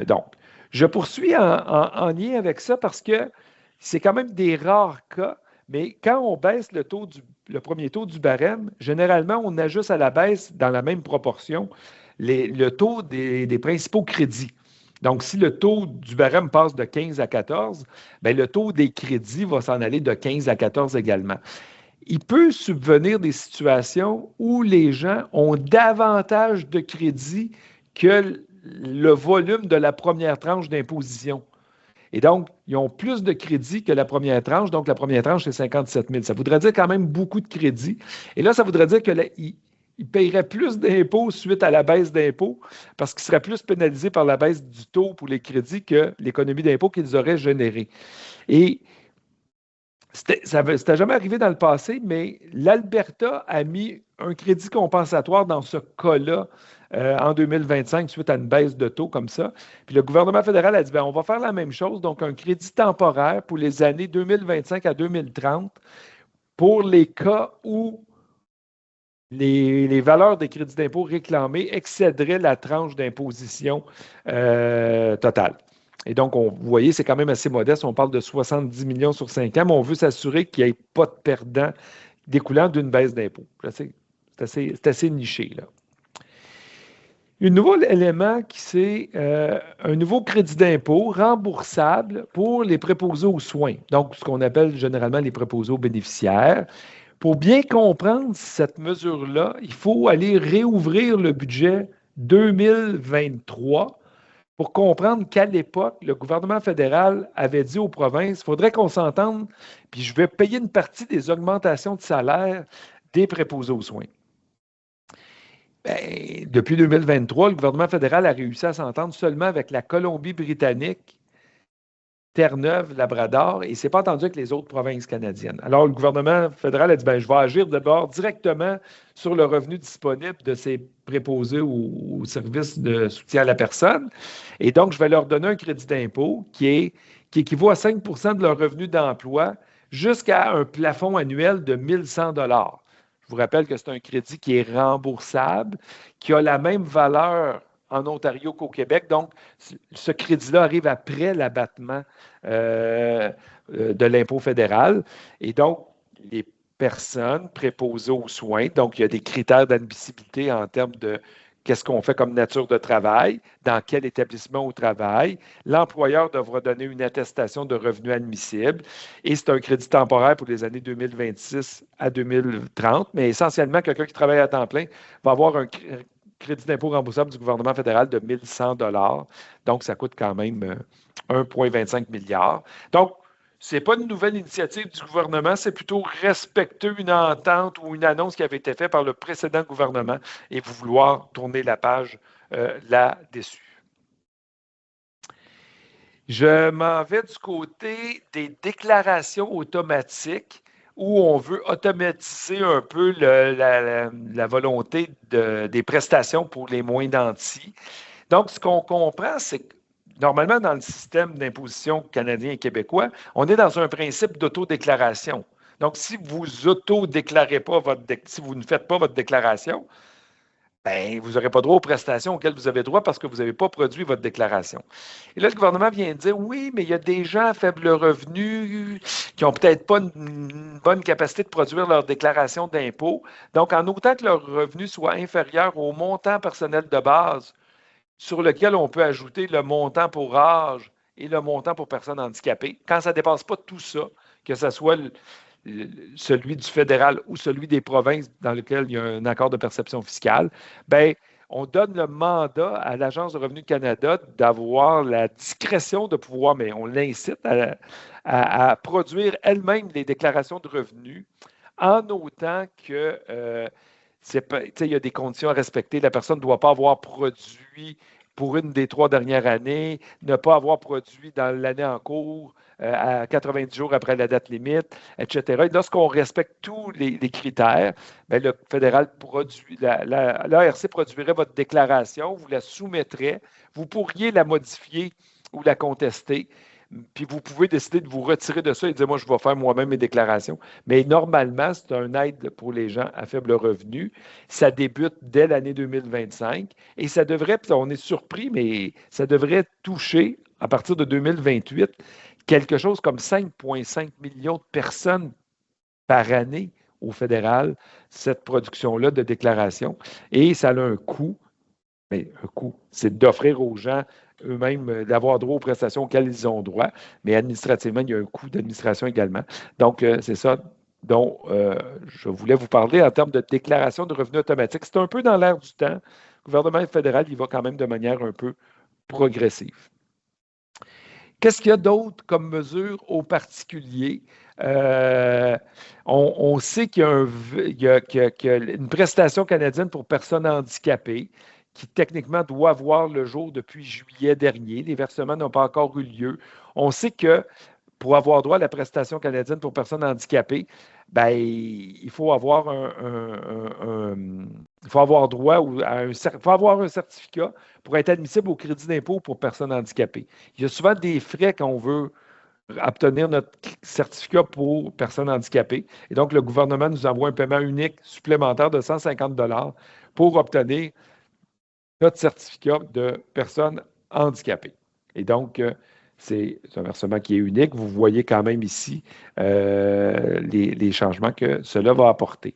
Donc, je poursuis en lien avec ça parce que c'est quand même des rares cas, mais quand on baisse le premier taux du barème, généralement, on ajuste à la baisse dans la même proportion le taux des principaux crédits. Donc, si le taux du barème passe de 15 à 14, bien, le taux des crédits va s'en aller de 15 à 14 également. Il peut subvenir des situations où les gens ont davantage de crédits que le volume de la première tranche d'imposition. Et donc, ils ont plus de crédits que la première tranche. Donc, la première tranche, c'est 57 000. Ça voudrait dire quand même beaucoup de crédits. Et là, ça voudrait dire qu'ils paieraient plus d'impôts suite à la baisse d'impôts parce qu'ils seraient plus pénalisés par la baisse du taux pour les crédits que l'économie d'impôts qu'ils auraient générée. Et ça n'était jamais arrivé dans le passé, mais l'Alberta a mis un crédit compensatoire dans ce cas-là en 2025 suite à une baisse de taux comme ça. Puis le gouvernement fédéral a dit, bien, on va faire la même chose, donc un crédit temporaire pour les années 2025 à 2030 pour les cas où les valeurs des crédits d'impôt réclamés excéderaient la tranche d'imposition totale. Et donc, vous voyez, c'est quand même assez modeste. On parle de 70 millions sur 5 ans, mais on veut s'assurer qu'il n'y ait pas de perdants découlant d'une baisse d'impôt. C'est assez niché, là. Un nouvel élément c'est un nouveau crédit d'impôt remboursable pour les préposés aux soins, donc ce qu'on appelle généralement les préposés aux bénéficiaires. Pour bien comprendre cette mesure-là, il faut aller réouvrir le budget 2023 pour comprendre qu'à l'époque, le gouvernement fédéral avait dit aux provinces, il faudrait qu'on s'entende, puis je vais payer une partie des augmentations de salaire des préposés aux soins. Bien, depuis 2023, le gouvernement fédéral a réussi à s'entendre seulement avec la Colombie-Britannique, Terre-Neuve, Labrador, et ce n'est pas entendu avec les autres provinces canadiennes. Alors, le gouvernement fédéral a dit, bien, je vais agir d'abord directement sur le revenu disponible de ces préposés aux services de soutien à la personne. Et donc, je vais leur donner un crédit d'impôt qui équivaut à 5 % de leur revenu d'emploi jusqu'à un plafond annuel de 1 100 $. Je vous rappelle que c'est un crédit qui est remboursable, qui a la même valeur en Ontario qu'au Québec. Donc, ce crédit-là arrive après l'abattement de l'impôt fédéral. Et donc, les personnes préposées aux soins, donc il y a des critères d'admissibilité en termes de qu'est-ce qu'on fait comme nature de travail, dans quel établissement on travaille. L'employeur devra donner une attestation de revenus admissible et c'est un crédit temporaire pour les années 2026 à 2030, mais essentiellement, quelqu'un qui travaille à temps plein va avoir un crédit d'impôt remboursable du gouvernement fédéral de 1 100 $. Donc, ça coûte quand même 1,25 milliard. Donc, ce n'est pas une nouvelle initiative du gouvernement, c'est plutôt respecter une entente ou une annonce qui avait été faite par le précédent gouvernement et vouloir tourner la page là-dessus. Je m'en vais du côté des déclarations automatiques où on veut automatiser un peu la volonté des prestations pour les moins nantis. Donc, ce qu'on comprend, c'est que normalement, dans le système d'imposition canadien et québécois, on est dans un principe d'autodéclaration. Donc, si vous autodéclarez pas si vous ne faites pas votre déclaration, ben, vous n'aurez pas droit aux prestations auxquelles vous avez droit parce que vous n'avez pas produit votre déclaration. Et là, le gouvernement vient de dire, oui, mais il y a des gens à faible revenu qui n'ont peut-être pas une bonne capacité de produire leur déclaration d'impôt. Donc, en autant que leur revenu soit inférieur au montant personnel de base sur lequel on peut ajouter le montant pour âge et le montant pour personnes handicapées, quand ça ne dépasse pas tout ça, que ce soit celui du fédéral ou celui des provinces dans lequel il y a un accord de perception fiscale, bien, on donne le mandat à l'Agence de Revenu Canada d'avoir la discrétion de pouvoir, mais on l'incite à produire elle-même les déclarations de revenus en autant que il y a des conditions à respecter. La personne ne doit pas avoir produit pour une des 3 dernières années, ne pas avoir produit dans l'année en cours à 90 jours après la date limite, etc. Et lorsqu'on respecte tous les critères, bien, le fédéral produit, l'ARC produirait votre déclaration, vous la soumettrez, vous pourriez la modifier ou la contester. Puis vous pouvez décider de vous retirer de ça et dire, moi, je vais faire moi-même mes déclarations. Mais normalement, c'est un aide pour les gens à faible revenu. Ça débute dès l'année 2025 et ça devrait, puis on est surpris, mais ça devrait toucher, à partir de 2028, quelque chose comme 5,5 millions de personnes par année au fédéral, cette production-là de déclaration. Et ça a un coût. Mais un coût, c'est d'offrir aux gens eux-mêmes d'avoir droit aux prestations auxquelles ils ont droit, mais administrativement, il y a un coût d'administration également. Donc, c'est ça dont je voulais vous parler en termes de déclaration de revenus automatiques. C'est un peu dans l'air du temps. Le gouvernement fédéral, il va quand même de manière un peu progressive. Qu'est-ce qu'il y a d'autre comme mesure aux particuliers? On sait qu'il y a une prestation canadienne pour personnes handicapées qui techniquement doit voir le jour depuis juillet dernier. Les versements n'ont pas encore eu lieu. On sait que pour avoir droit à la prestation canadienne pour personnes handicapées, ben, il faut avoir droit faut avoir un certificat pour être admissible au crédit d'impôt pour personnes handicapées. Il y a souvent des frais quand on veut obtenir notre certificat pour personnes handicapées. Et donc, le gouvernement nous envoie un paiement unique supplémentaire de 150 $ pour obtenir notre certificat de personnes handicapées. Et donc, c'est un versement qui est unique. Vous voyez quand même ici les changements que cela va apporter.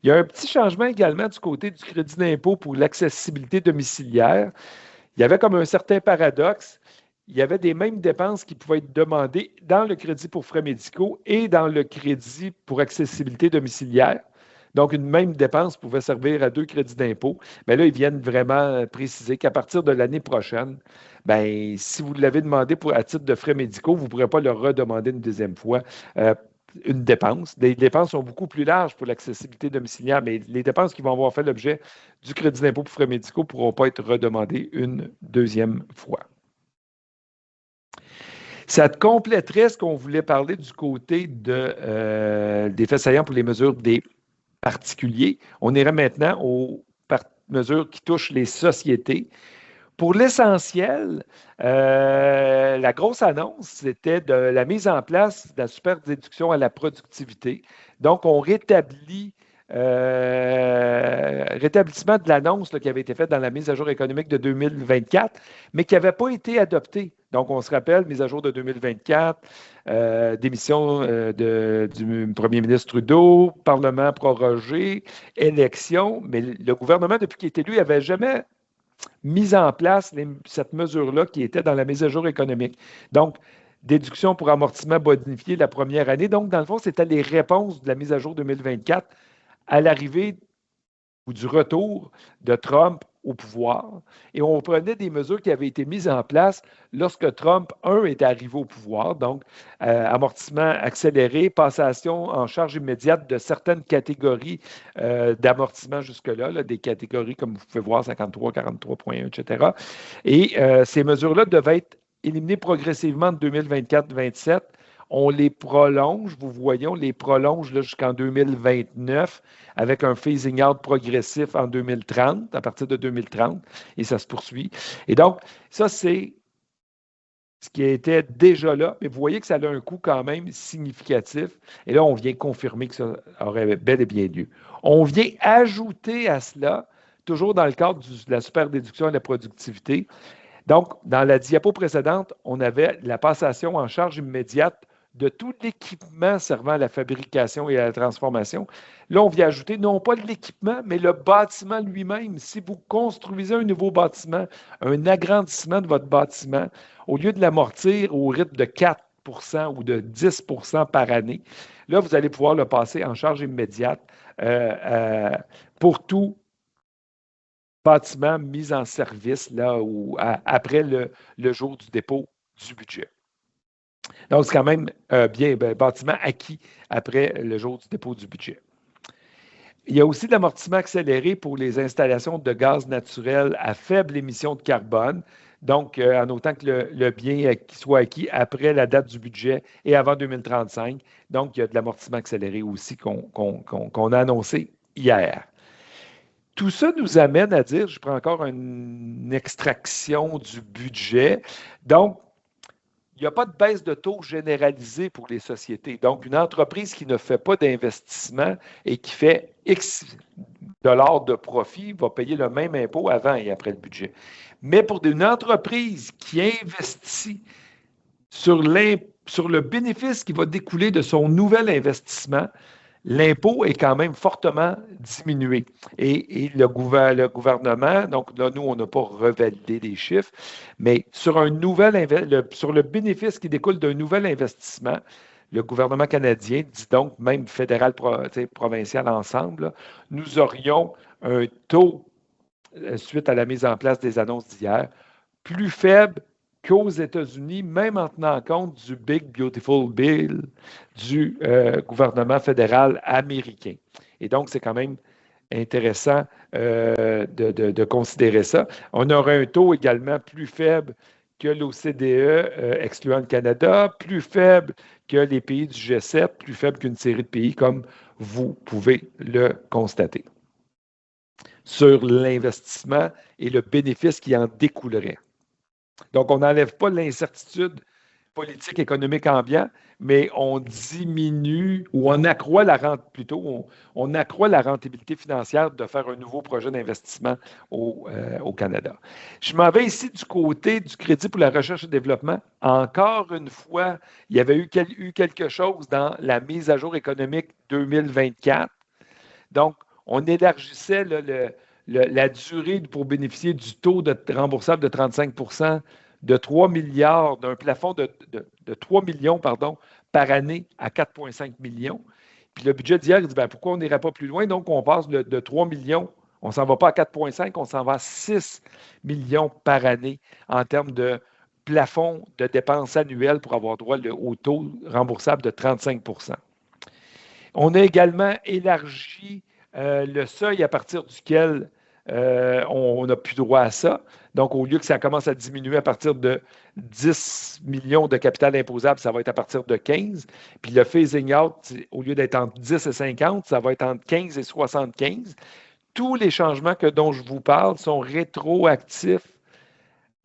Il y a un petit changement également du côté du crédit d'impôt pour l'accessibilité domiciliaire. Il y avait comme un certain paradoxe. Il y avait des mêmes dépenses qui pouvaient être demandées dans le crédit pour frais médicaux et dans le crédit pour accessibilité domiciliaire. Donc, une même dépense pouvait servir à 2 crédits d'impôt. Mais là, ils viennent vraiment préciser qu'à partir de l'année prochaine, bien, si vous l'avez demandé à titre de frais médicaux, vous ne pourrez pas le redemander une deuxième fois une dépense. Les dépenses sont beaucoup plus larges pour l'accessibilité domiciliaire, mais les dépenses qui vont avoir fait l'objet du crédit d'impôt pour frais médicaux ne pourront pas être redemandées une deuxième fois. Ça compléterait ce qu'on voulait parler du côté des faits saillants pour les mesures des particuliers. On irait maintenant aux mesures qui touchent les sociétés. Pour l'essentiel, la grosse annonce, c'était de la mise en place de la super déduction à la productivité. Donc, on rétablit rétablissement de l'annonce qui avait été faite dans la mise à jour économique de 2024, mais qui n'avait pas été adoptée. Donc, on se rappelle, mise à jour de 2024, démission du premier ministre Trudeau, Parlement prorogé, élection, mais le gouvernement, depuis qu'il est élu, n'avait jamais mis en place cette mesure-là qui était dans la mise à jour économique. Donc, déduction pour amortissement bonifié la première année. Donc, dans le fond, c'était les réponses de la mise à jour 2024 à l'arrivée ou du retour de Trump au pouvoir. Et on prenait des mesures qui avaient été mises en place lorsque Trump, est arrivé au pouvoir. Donc, amortissement accéléré, passation en charge immédiate de certaines catégories d'amortissement jusque-là, des catégories comme vous pouvez voir, 53, 43.1, etc. Et ces mesures-là devaient être éliminées progressivement de 2024-27. On les prolonge, vous voyez, on les prolonge jusqu'en 2029 avec un phasing out progressif en 2030, à partir de 2030, et ça se poursuit. Et donc, ça, c'est ce qui était déjà là, mais vous voyez que ça a un coût quand même significatif. Et là, on vient confirmer que ça aurait bel et bien lieu. On vient ajouter à cela, toujours dans le cadre de la superdéduction et de la productivité. Donc, dans la diapo précédente, on avait la passation en charge immédiate de tout l'équipement servant à la fabrication et à la transformation. Là, on vient ajouter non pas l'équipement, mais le bâtiment lui-même. Si vous construisez un nouveau bâtiment, un agrandissement de votre bâtiment, au lieu de l'amortir au rythme de 4 ou de 10 par année, là, vous allez pouvoir le passer en charge immédiate pour tout bâtiment mis en service là, après le jour du dépôt du budget. Donc, c'est quand même bâtiment acquis après le jour du dépôt du budget. Il y a aussi de l'amortissement accéléré pour les installations de gaz naturel à faible émission de carbone. Donc, en autant que le bien soit acquis après la date du budget et avant 2035. Donc, il y a de l'amortissement accéléré aussi qu'on a annoncé hier. Tout ça nous amène à dire, je prends encore une extraction du budget. Donc, il n'y a pas de baisse de taux généralisée pour les sociétés. Donc, une entreprise qui ne fait pas d'investissement et qui fait X dollars de profit va payer le même impôt avant et après le budget. Mais pour une entreprise qui investit sur le bénéfice qui va découler de son nouvel investissement, l'impôt est quand même fortement diminué. Et le gouvernement, donc là, nous, on n'a pas revalidé les chiffres, mais sur sur le bénéfice qui découle d'un nouvel investissement, le gouvernement canadien dit donc, même fédéral, provincial ensemble, là, nous aurions un taux, suite à la mise en place des annonces d'hier, plus faible qu'aux États-Unis, même en tenant compte du Big Beautiful Bill du gouvernement fédéral américain. Et donc, c'est quand même intéressant de considérer ça. On aurait un taux également plus faible que l'OCDE, excluant le Canada, plus faible que les pays du G7, plus faible qu'une série de pays, comme vous pouvez le constater, sur l'investissement et le bénéfice qui en découlerait. Donc, on n'enlève pas l'incertitude politique, économique ambiant, mais on diminue ou on accroît on accroît la rentabilité financière de faire un nouveau projet d'investissement au Canada. Je m'en vais ici du côté du crédit pour la recherche et développement. Encore une fois, il y avait eu quelque chose dans la mise à jour économique 2024. Donc, on élargissait la durée pour bénéficier du taux remboursable de 35 de 3 milliards, d'un plafond de 3 millions par année à 4,5 millions. Puis le budget d'hier, il dit pourquoi on n'irait pas plus loin? Donc, on passe de 3 millions, on ne s'en va pas à 4,5, on s'en va à 6 millions par année en termes de plafond de dépenses annuelles pour avoir droit au taux remboursable de 35 On a également élargi le seuil à partir duquel on n'a plus droit à ça. Donc, au lieu que ça commence à diminuer à partir de 10 millions de capital imposable, ça va être à partir de 15. Puis le phasing out, au lieu d'être entre 10 et 50, ça va être entre 15 et 75. Tous les changements dont je vous parle sont rétroactifs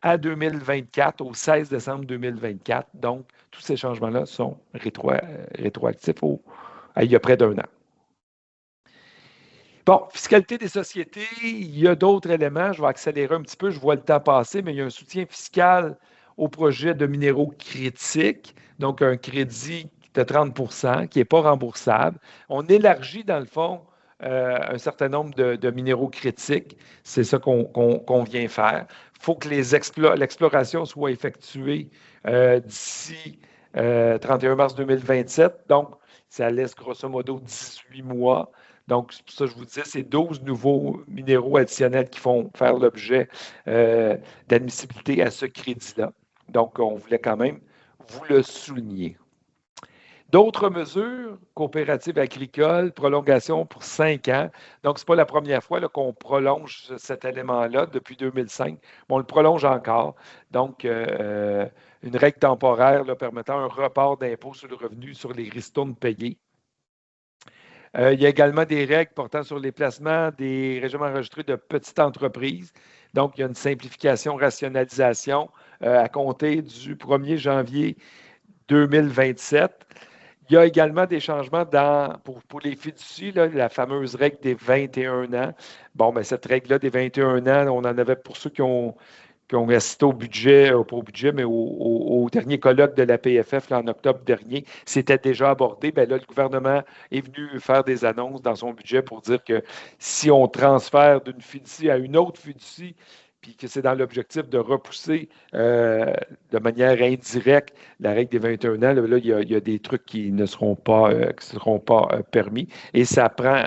à 2024, au 16 décembre 2024. Donc, tous ces changements-là sont rétroactifs il y a près d'un an. Bon, fiscalité des sociétés, il y a d'autres éléments. Je vais accélérer un petit peu, je vois le temps passer, mais il y a un soutien fiscal au projet de minéraux critiques, donc un crédit de 30 qui n'est pas remboursable. On élargit, dans le fond, un certain nombre de minéraux critiques. C'est ça qu'on vient faire. Il faut que l'exploration soit effectuée d'ici 31 mars 2027. Donc, ça laisse grosso modo 18 mois. Donc, c'est pour ça que je vous disais, c'est 12 nouveaux minéraux additionnels qui vont faire l'objet d'admissibilité à ce crédit-là. Donc, on voulait quand même vous le souligner. D'autres mesures, coopératives agricoles, prolongation pour 5 ans. Donc, ce n'est pas la première fois qu'on prolonge cet élément-là depuis 2005. Mais on le prolonge encore. Donc, une règle temporaire là, permettant un report d'impôt sur le revenu sur les ristournes payées. Il y a également des règles portant sur les placements des régimes enregistrés de petites entreprises. Donc, il y a une simplification, rationalisation à compter du 1er janvier 2027. Il y a également des changements pour les fiducies, là, la fameuse règle des 21 ans. Bon, bien, cette règle-là des 21 ans, on en avait pour ceux qui ont assisté au budget, pas au budget, mais au dernier colloque de la PFF là, en octobre dernier, c'était déjà abordé. Bien là, le gouvernement est venu faire des annonces dans son budget pour dire que si on transfère d'une fiducie à une autre fiducie, puis que c'est dans l'objectif de repousser de manière indirecte la règle des 21 ans, là, il y a des trucs qui ne seront pas, permis. Et ça prend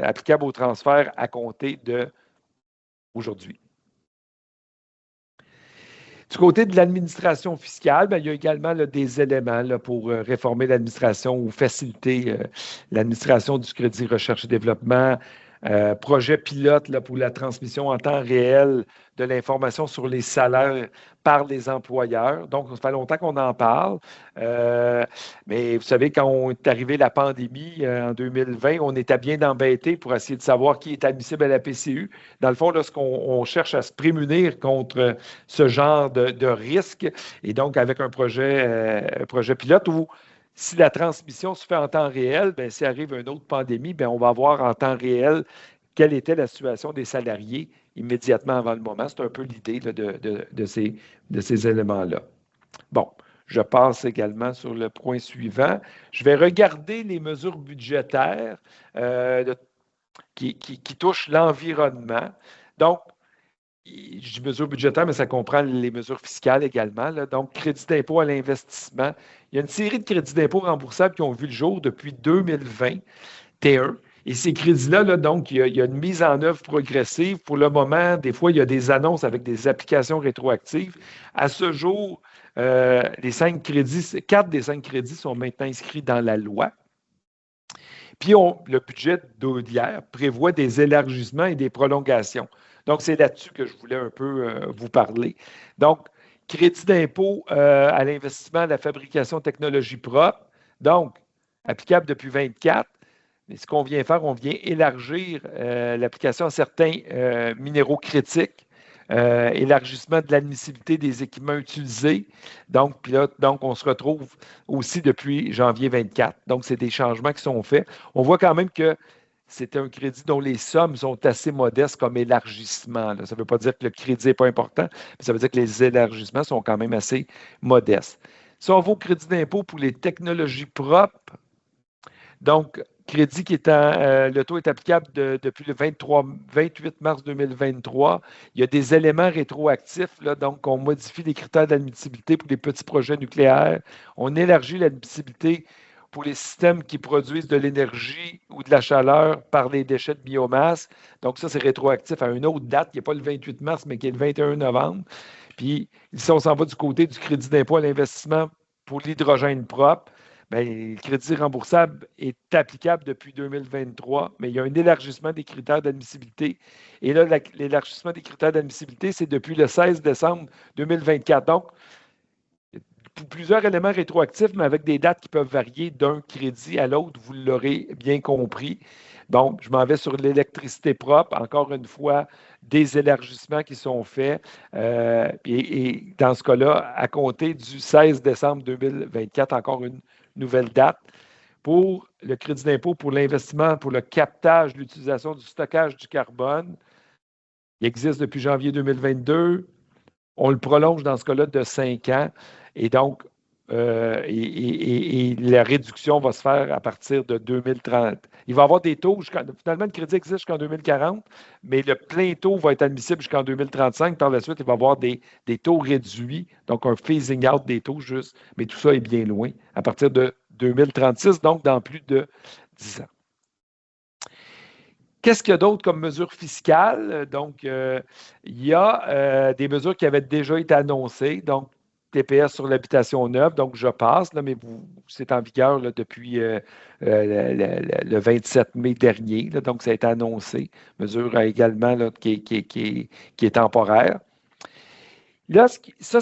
applicable au transfert à compter d'aujourd'hui. Du côté de l'administration fiscale, bien, il y a également là, des éléments là, pour réformer l'administration ou faciliter l'administration du crédit recherche et développement. Projet pilote là, pour la transmission en temps réel de l'information sur les salaires par les employeurs. Donc, ça fait longtemps qu'on en parle. Mais vous savez, quand est arrivé la pandémie en 2020, on était bien embêtés pour essayer de savoir qui est admissible à la PCU. Dans le fond, lorsqu'on cherche à se prémunir contre ce genre de risque, et donc avec un projet pilote où si la transmission se fait en temps réel, bien, s'il arrive une autre pandémie, bien, on va voir en temps réel quelle était la situation des salariés immédiatement avant le moment. C'est un peu l'idée là, de ces éléments-là. Bon, je passe également sur le point suivant. Je vais regarder les mesures budgétaires qui touchent l'environnement. Donc, je dis mesures budgétaires, mais ça comprend les mesures fiscales également. Là. Donc, crédit d'impôt à l'investissement. Il y a une série de crédits d'impôt remboursables qui ont vu le jour depuis 2020, T1. Et ces crédits-là, là, donc, il y a une mise en œuvre progressive. Pour le moment, des fois, il y a des annonces avec des applications rétroactives. À ce jour, les 4 des 5 crédits sont maintenant inscrits dans la loi. Puis, le budget d'hier prévoit des élargissements et des prolongations. Donc, c'est là-dessus que je voulais un peu vous parler. Donc, crédit d'impôt à l'investissement à la fabrication de technologies propres. Donc, applicable depuis 24. Mais ce qu'on vient faire, on vient élargir l'application à certains minéraux critiques, élargissement de l'admissibilité des équipements utilisés. Donc, puis là, on se retrouve aussi depuis janvier 24. Donc, c'est des changements qui sont faits. On voit quand même que c'est un crédit dont les sommes sont assez modestes comme élargissement. Là. Ça ne veut pas dire que le crédit n'est pas important, mais ça veut dire que les élargissements sont quand même assez modestes. Si on va au crédit d'impôt pour les technologies propres, donc, crédit qui est le taux est applicable depuis le 28 mars 2023. Il y a des éléments rétroactifs, là, donc on modifie les critères d'admissibilité pour les petits projets nucléaires. On élargit l'admissibilité pour les systèmes qui produisent de l'énergie ou de la chaleur par les déchets de biomasse. Donc, ça, c'est rétroactif à une autre date qui n'est pas le 28 mars, mais qui est le 21 novembre. Puis, si on s'en va du côté du crédit d'impôt à l'investissement pour l'hydrogène propre, bien, le crédit remboursable est applicable depuis 2023, mais il y a un élargissement des critères d'admissibilité. Et là, l'élargissement des critères d'admissibilité, c'est depuis le 16 décembre 2024. Donc, plusieurs éléments rétroactifs, mais avec des dates qui peuvent varier d'un crédit à l'autre, vous l'aurez bien compris. Donc, je m'en vais sur l'électricité propre. Encore une fois, des élargissements qui sont faits. Et dans ce cas-là, à compter du 16 décembre 2024, encore une nouvelle date. pour le crédit d'impôt pour l'investissement, pour le captage, l'utilisation du stockage du carbone. Il existe depuis janvier 2022. On le prolonge dans ce cas-là de 5 ans. Et donc, la réduction va se faire à partir de 2030. Il va y avoir des taux, finalement, le crédit existe jusqu'en 2040, mais le plein taux va être admissible jusqu'en 2035. Par la suite, il va y avoir des taux réduits, donc un phasing out des taux juste, mais tout ça est bien loin, à partir de 2036, donc dans plus de 10 ans. Qu'est-ce qu'il y a d'autre comme mesures fiscales? Donc, il y a des mesures qui avaient déjà été annoncées. Donc, TPS sur l'habitation neuve, donc je passe, là, mais c'est en vigueur là, depuis le 27 mai dernier. Là, donc, ça a été annoncé. Mesure également là, qui est temporaire. Là, ce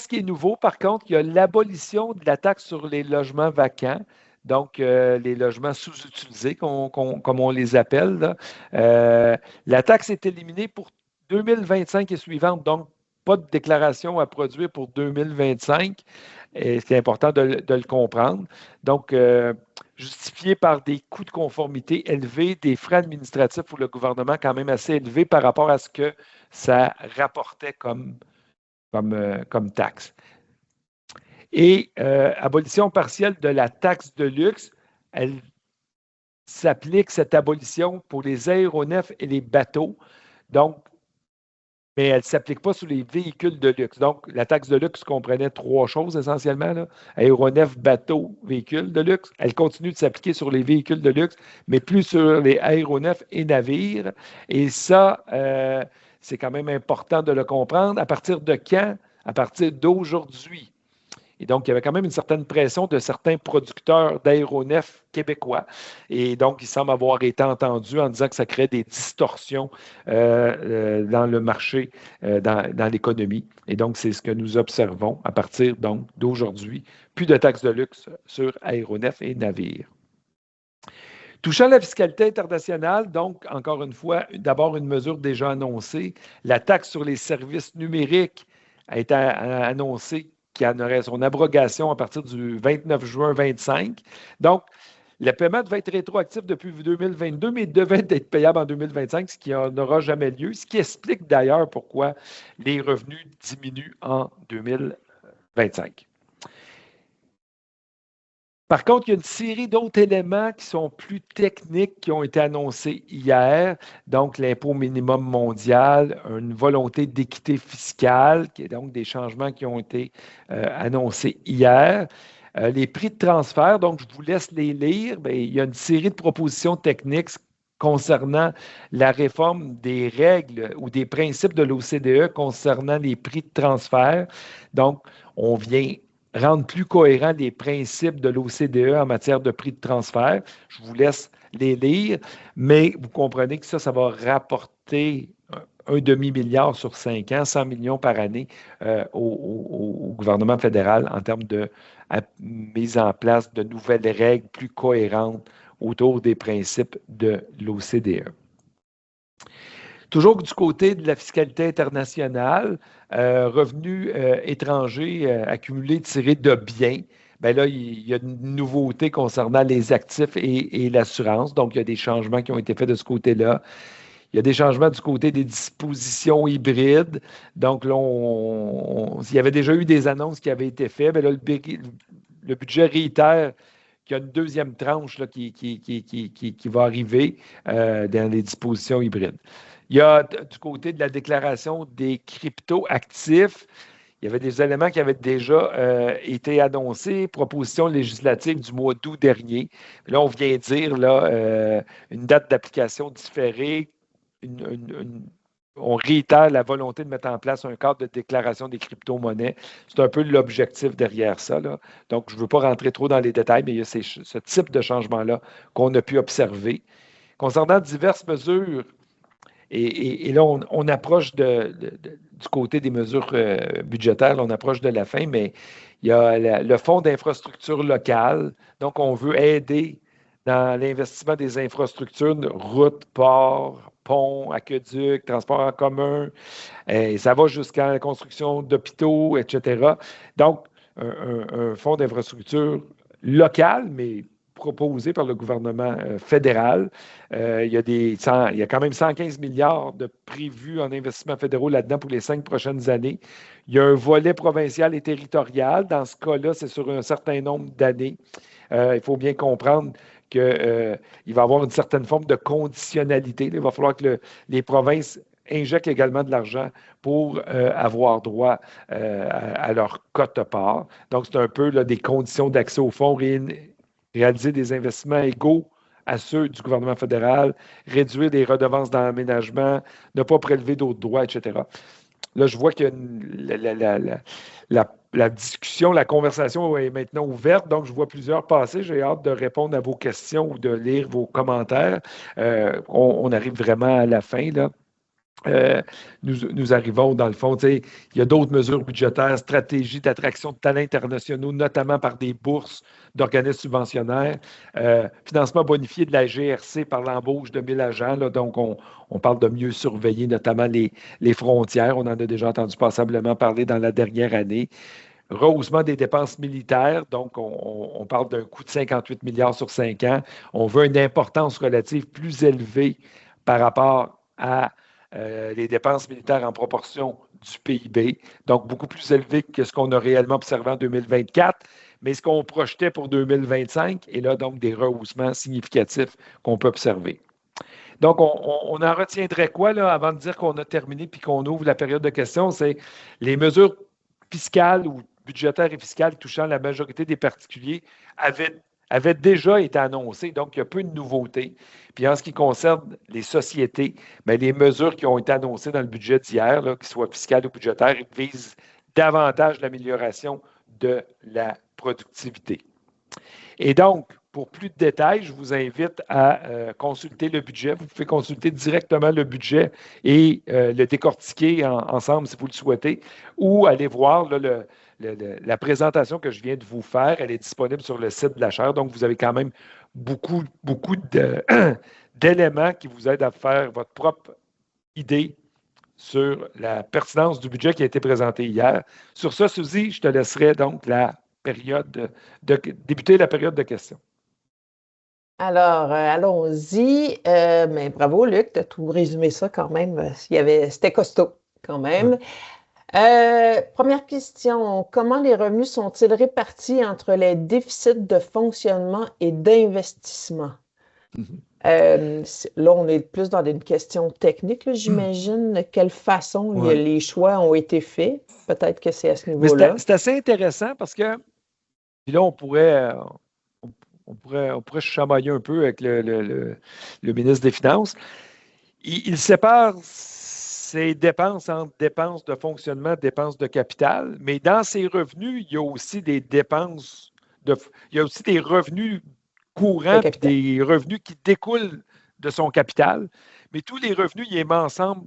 qui est nouveau, par contre, il y a l'abolition de la taxe sur les logements vacants. Donc, les logements sous-utilisés, comme on les appelle. Là. La taxe est éliminée pour 2025 et suivante, donc pas de déclaration à produire pour 2025. Et c'est important de le comprendre. Donc, justifié par des coûts de conformité élevés, des frais administratifs pour le gouvernement quand même assez élevés par rapport à ce que ça rapportait comme taxe. Et abolition partielle de la taxe de luxe, elle s'applique, cette abolition, pour les aéronefs et les bateaux. Donc, mais elle ne s'applique pas sur les véhicules de luxe. Donc, la taxe de luxe comprenait 3 choses essentiellement, là. Aéronefs, bateaux, véhicules de luxe. Elle continue de s'appliquer sur les véhicules de luxe, mais plus sur les aéronefs et navires. Et ça, c'est quand même important de le comprendre. À partir de quand? À partir d'aujourd'hui. Et donc, il y avait quand même une certaine pression de certains producteurs d'aéronefs québécois. Et donc, il semble avoir été entendu en disant que ça crée des distorsions dans le marché, dans l'économie. Et donc, c'est ce que nous observons à partir donc d'aujourd'hui. Plus de taxes de luxe sur aéronefs et navires. Touchant à la fiscalité internationale, donc, encore une fois, d'abord une mesure déjà annoncée, la taxe sur les services numériques a été annoncée qui en aurait son abrogation à partir du 29 juin 2025. Donc, le paiement devait être rétroactif depuis 2022, mais il devait être payable en 2025, ce qui n'aura jamais lieu, ce qui explique d'ailleurs pourquoi les revenus diminuent en 2025. Par contre, il y a une série d'autres éléments qui sont plus techniques qui ont été annoncés hier. Donc, l'impôt minimum mondial, une volonté d'équité fiscale, qui est donc des changements qui ont été annoncés hier. Les prix de transfert, donc je vous laisse les lire. Bien, il y a une série de propositions techniques concernant la réforme des règles ou des principes de l'OCDE concernant les prix de transfert. Donc, on vient rendre plus cohérents les principes de l'OCDE en matière de prix de transfert. Je vous laisse les lire, mais vous comprenez que ça va rapporter un demi-milliard sur 5 ans, 100 millions par année au gouvernement fédéral en termes de mise en place de nouvelles règles plus cohérentes autour des principes de l'OCDE. Toujours du côté de la fiscalité internationale, revenus étrangers accumulés tirés de biens. Bien là, il y a une nouveauté concernant les actifs et l'assurance. Donc, il y a des changements qui ont été faits de ce côté-là. Il y a des changements du côté des dispositions hybrides. Donc, là, il y avait déjà eu des annonces qui avaient été faites. Bien là, le budget réitère qu'il y a une deuxième tranche là, qui va arriver dans les dispositions hybrides. Il y a du côté de la déclaration des crypto-actifs, il y avait des éléments qui avaient déjà été annoncés, proposition législative du mois d'août dernier. Là, on vient dire là, une date d'application différée, on réitère la volonté de mettre en place un cadre de déclaration des crypto-monnaies. C'est un peu l'objectif derrière ça, là. Donc, je ne veux pas rentrer trop dans les détails, mais il y a ce type de changement-là qu'on a pu observer. Concernant diverses mesures, et là, on approche du côté des mesures budgétaires, là, on approche de la fin, mais il y a le fonds d'infrastructure locale. Donc, on veut aider dans l'investissement des infrastructures, routes, ports, ponts, aqueducs, transports en commun. Et ça va jusqu'à la construction d'hôpitaux, etc. Donc, un fonds d'infrastructure local, mais proposées par le gouvernement fédéral. Il y a quand même 115 milliards de prévus en investissements fédéraux là-dedans pour les 5 prochaines années. Il y a un volet provincial et territorial. Dans ce cas-là, c'est sur un certain nombre d'années. Il faut bien comprendre qu'il va y avoir une certaine forme de conditionnalité. Il va falloir que les provinces injectent également de l'argent pour avoir droit à leur quote-part. Donc, c'est un peu là, des conditions d'accès au fonds, réaliser des investissements égaux à ceux du gouvernement fédéral, réduire les redevances d'aménagement, ne pas prélever d'autres droits, etc. Là, je vois que la discussion, la conversation est maintenant ouverte, donc je vois plusieurs passer. J'ai hâte de répondre à vos questions ou de lire vos commentaires. On arrive vraiment à la fin, là. Nous arrivons, dans le fond, il y a d'autres mesures budgétaires, stratégies d'attraction de talents internationaux, notamment par des bourses d'organismes subventionnaires, financement bonifié de la GRC par l'embauche de 1000 agents. Là, donc, on parle de mieux surveiller notamment les frontières. On en a déjà entendu passablement parler dans la dernière année. Rehaussement des dépenses militaires, donc on parle d'un coût de 58 milliards sur 5 ans. On veut une importance relative plus élevée par rapport à les dépenses militaires en proportion du PIB, donc beaucoup plus élevé que ce qu'on a réellement observé en 2024, mais ce qu'on projetait pour 2025, et là, donc, des rehaussements significatifs qu'on peut observer. Donc, on en retiendrait quoi, là, avant de dire qu'on a terminé puis qu'on ouvre la période de questions, c'est les mesures fiscales ou budgétaires et fiscales touchant la majorité des particuliers avaient déjà été annoncées, donc il y a peu de nouveautés. Puis en ce qui concerne les sociétés, bien, les mesures qui ont été annoncées dans le budget d'hier, qu'ils soient fiscales ou budgétaires, visent davantage l'amélioration de la productivité. Et donc, pour plus de détails, je vous invite à consulter le budget. Vous pouvez consulter directement le budget et le décortiquer ensemble si vous le souhaitez, ou aller voir là, la présentation que je viens de vous faire. Elle est disponible sur le site de la Chaire. Donc, vous avez quand même beaucoup d'éléments qui vous aident à faire votre propre idée sur la pertinence du budget qui a été présenté hier. Sur ça, Suzy, je te laisserai donc débuter la période de questions. Alors, allons-y. Mais bravo, Luc, tu as tout résumé ça quand même. C'était costaud quand même. Première question. Comment les revenus sont-ils répartis entre les déficits de fonctionnement et d'investissement? Là, on est plus dans une question technique, j'imagine. De quelle façon les choix ont été faits? Peut-être que c'est à ce niveau-là. C'est assez intéressant parce que puis là, on pourrait chamailler un peu avec le ministre des Finances. Il sépare ses dépenses entre dépenses de fonctionnement, dépenses de capital, mais dans ses revenus, il y a aussi des dépenses, il y a aussi des revenus courants, des revenus qui découlent de son capital, mais tous les revenus, ils aiment ensemble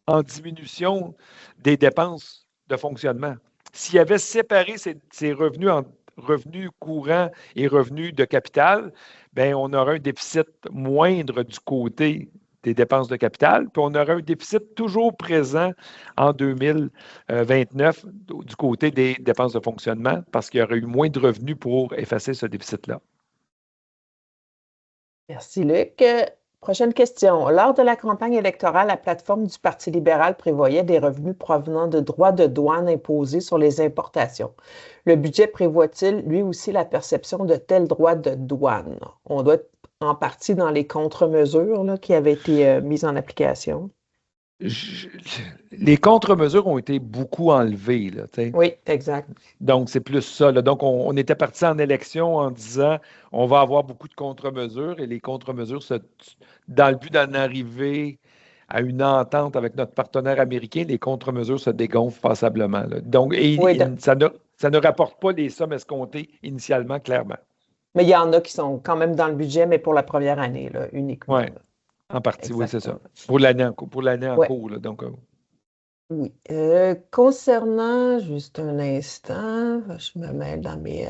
en diminution des dépenses de fonctionnement. S'il avait séparé ses revenus en revenus courants et revenus de capital, bien, on aurait un déficit moindre du côté des dépenses de capital, puis on aurait un déficit toujours présent en 2029 du côté des dépenses de fonctionnement parce qu'il y aurait eu moins de revenus pour effacer ce déficit-là. Merci, Luc. Prochaine question. Lors de la campagne électorale, la plateforme du Parti libéral prévoyait des revenus provenant de droits de douane imposés sur les importations. Le budget prévoit-il, lui aussi, la perception de tels droits de douane? On doit être en partie dans les contre-mesures qui avaient été mises en application. Les contre-mesures ont été beaucoup enlevées. Là, oui, exact. Donc, c'est plus ça. Là. Donc, on était parti en élection en disant on va avoir beaucoup de contre-mesures et les contre-mesures, dans le but d'en arriver à une entente avec notre partenaire américain, les contre-mesures se dégonflent passablement. Là. Donc, ça ne rapporte pas les sommes escomptées initialement, clairement. Mais il y en a qui sont quand même dans le budget, mais pour la première année, là, uniquement. Oui, en partie, exactement. Oui, c'est ça. Pour l'année en cours. Là, donc, oui. Concernant, juste un instant, je me mets dans mes...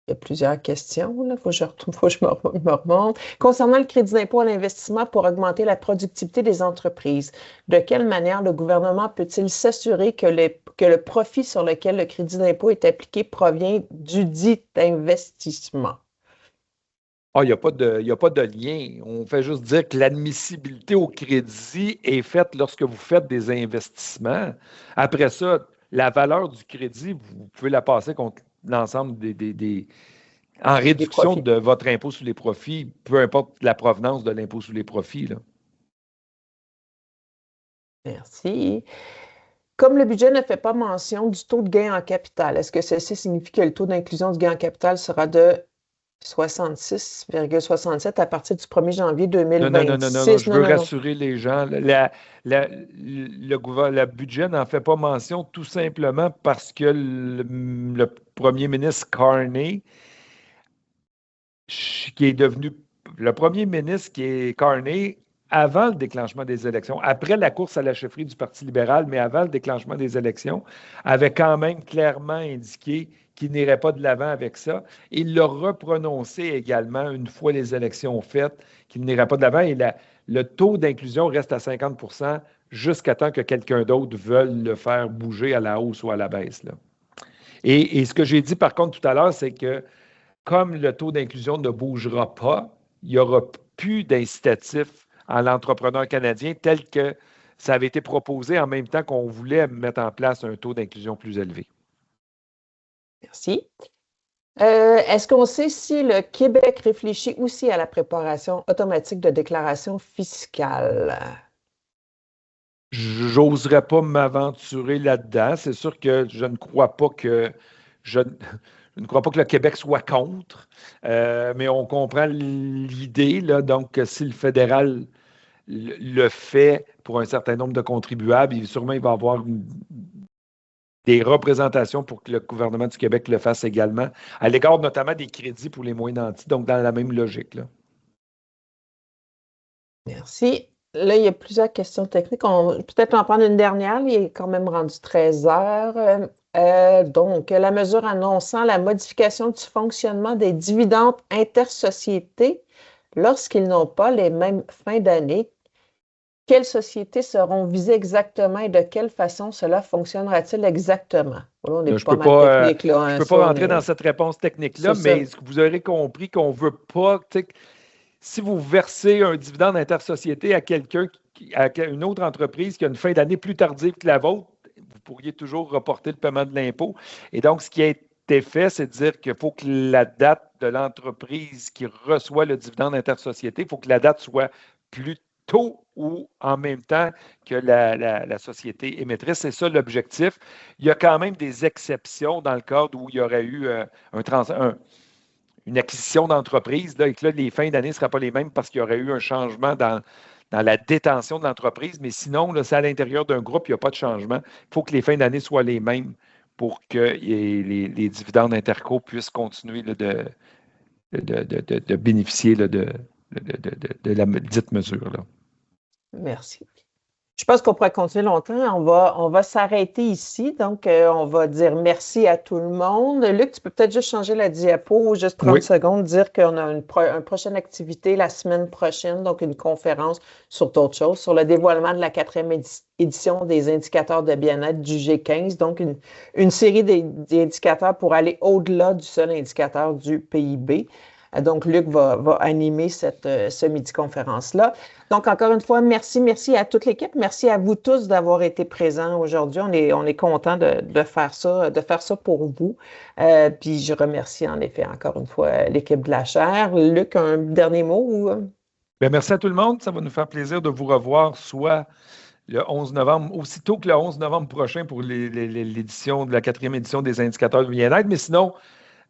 il y a plusieurs questions, il faut que je me remonte. Concernant le crédit d'impôt à l'investissement pour augmenter la productivité des entreprises, de quelle manière le gouvernement peut-il s'assurer que le profit sur lequel le crédit d'impôt est appliqué provient du dit investissement? Ah, il n'y a pas de lien. On fait juste dire que l'admissibilité au crédit est faite lorsque vous faites des investissements. Après ça, la valeur du crédit, vous pouvez la passer contre l'ensemble en Des réduction profits. de votre impôt sur les profits, peu importe la provenance de l'impôt sur les profits, là. Merci. Comme le budget ne fait pas mention du taux de gain en capital, est-ce que ceci signifie que le taux d'inclusion du gain en capital sera de 66,67 à partir du 1er janvier Non, non, non, non, non, non. 2026? Je Non, veux non, non. rassurer les gens. Le budget n'en fait pas mention tout simplement parce que le premier ministre Carney, qui est devenu le premier ministre qui est Carney avant le déclenchement des élections, après la course à la chefferie du Parti libéral, mais avant le déclenchement des élections, avait quand même clairement indiqué qu'il n'irait pas de l'avant avec ça. Il l'a reprononcé également une fois les élections faites, qu'il n'irait pas de l'avant et le taux d'inclusion reste à 50 jusqu'à temps que quelqu'un d'autre veuille le faire bouger à la hausse ou à la baisse, là. Et ce que j'ai dit par contre tout à l'heure, c'est que comme le taux d'inclusion ne bougera pas, il n'y aura plus d'incitatif à l'entrepreneur canadien tel que ça avait été proposé en même temps qu'on voulait mettre en place un taux d'inclusion plus élevé. Merci. Est-ce qu'on sait si le Québec réfléchit aussi à la préparation automatique de déclaration fiscale? J'oserais pas m'aventurer là-dedans. C'est sûr que je ne crois pas que je ne crois pas que le Québec soit contre, mais on comprend l'idée, là. Donc, si le fédéral le fait pour un certain nombre de contribuables, sûrement il va y avoir des représentations pour que le gouvernement du Québec le fasse également, à l'égard notamment des crédits pour les moins nantis, donc dans la même logique, là. Merci. Là, il y a plusieurs questions techniques. Peut-être en prendre une dernière. Il est quand même rendu 13 heures. Donc, la mesure annonçant la modification du fonctionnement des dividendes intersociétés lorsqu'ils n'ont pas les mêmes fins d'année. Quelles sociétés seront visées exactement et de quelle façon cela fonctionnera-t-il exactement? Voilà, on est Je pas peux mal pas, technique, là, je hein, peux ça, pas rentrer dans cette réponse technique-là, c'est ça. mais vous aurez compris qu'on ne veut pas, si vous versez un dividende intersociété à quelqu'un, à une autre entreprise qui a une fin d'année plus tardive que la vôtre, vous pourriez toujours reporter le paiement de l'impôt. Et donc, ce qui a été fait, c'est de dire qu'il faut que la date de l'entreprise qui reçoit le dividende intersociété, il faut que la date soit plus tôt ou en même temps que la société émettrice. C'est ça l'objectif. Il y a quand même des exceptions dans le cadre où il y aurait eu une acquisition d'entreprise, là, et que là, les fins d'année ne seraient pas les mêmes parce qu'il y aurait eu un changement dans la détention de l'entreprise. Mais sinon, là, c'est à l'intérieur d'un groupe, il n'y a pas de changement. Il faut que les fins d'année soient les mêmes pour que les dividendes interco puissent continuer là, de bénéficier là, de la dite mesure, là. Merci. Je pense qu'on pourrait continuer longtemps. On va s'arrêter ici. Donc, on va dire merci à tout le monde. Luc, tu peux peut-être juste changer la diapo, juste 30 Oui. secondes, dire qu'on a une prochaine activité la semaine prochaine, donc une conférence sur d'autres choses, sur le dévoilement de la 4e édition des indicateurs de bien-être du G15, donc une série d'indicateurs pour aller au-delà du seul indicateur du PIB. Donc, Luc va animer ce midi-conférence-là. Donc, encore une fois, merci à toute l'équipe. Merci à vous tous d'avoir été présents aujourd'hui. On est content de faire ça pour vous. Puis, je remercie en effet encore une fois l'équipe de la chaire. Luc, un dernier mot? Bien, merci à tout le monde. Ça va nous faire plaisir de vous revoir soit le 11 novembre, aussitôt que le 11 novembre prochain pour l'édition de la 4e édition des indicateurs de bien-être. Mais sinon,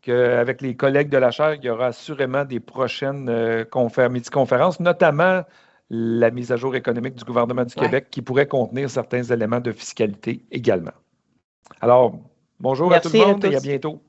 avec les collègues de la chaire, il y aura assurément des prochaines midi-conférences, notamment la mise à jour économique du gouvernement du Québec qui pourrait contenir certains éléments de fiscalité également. Alors, bonjour à tout le monde et à bientôt.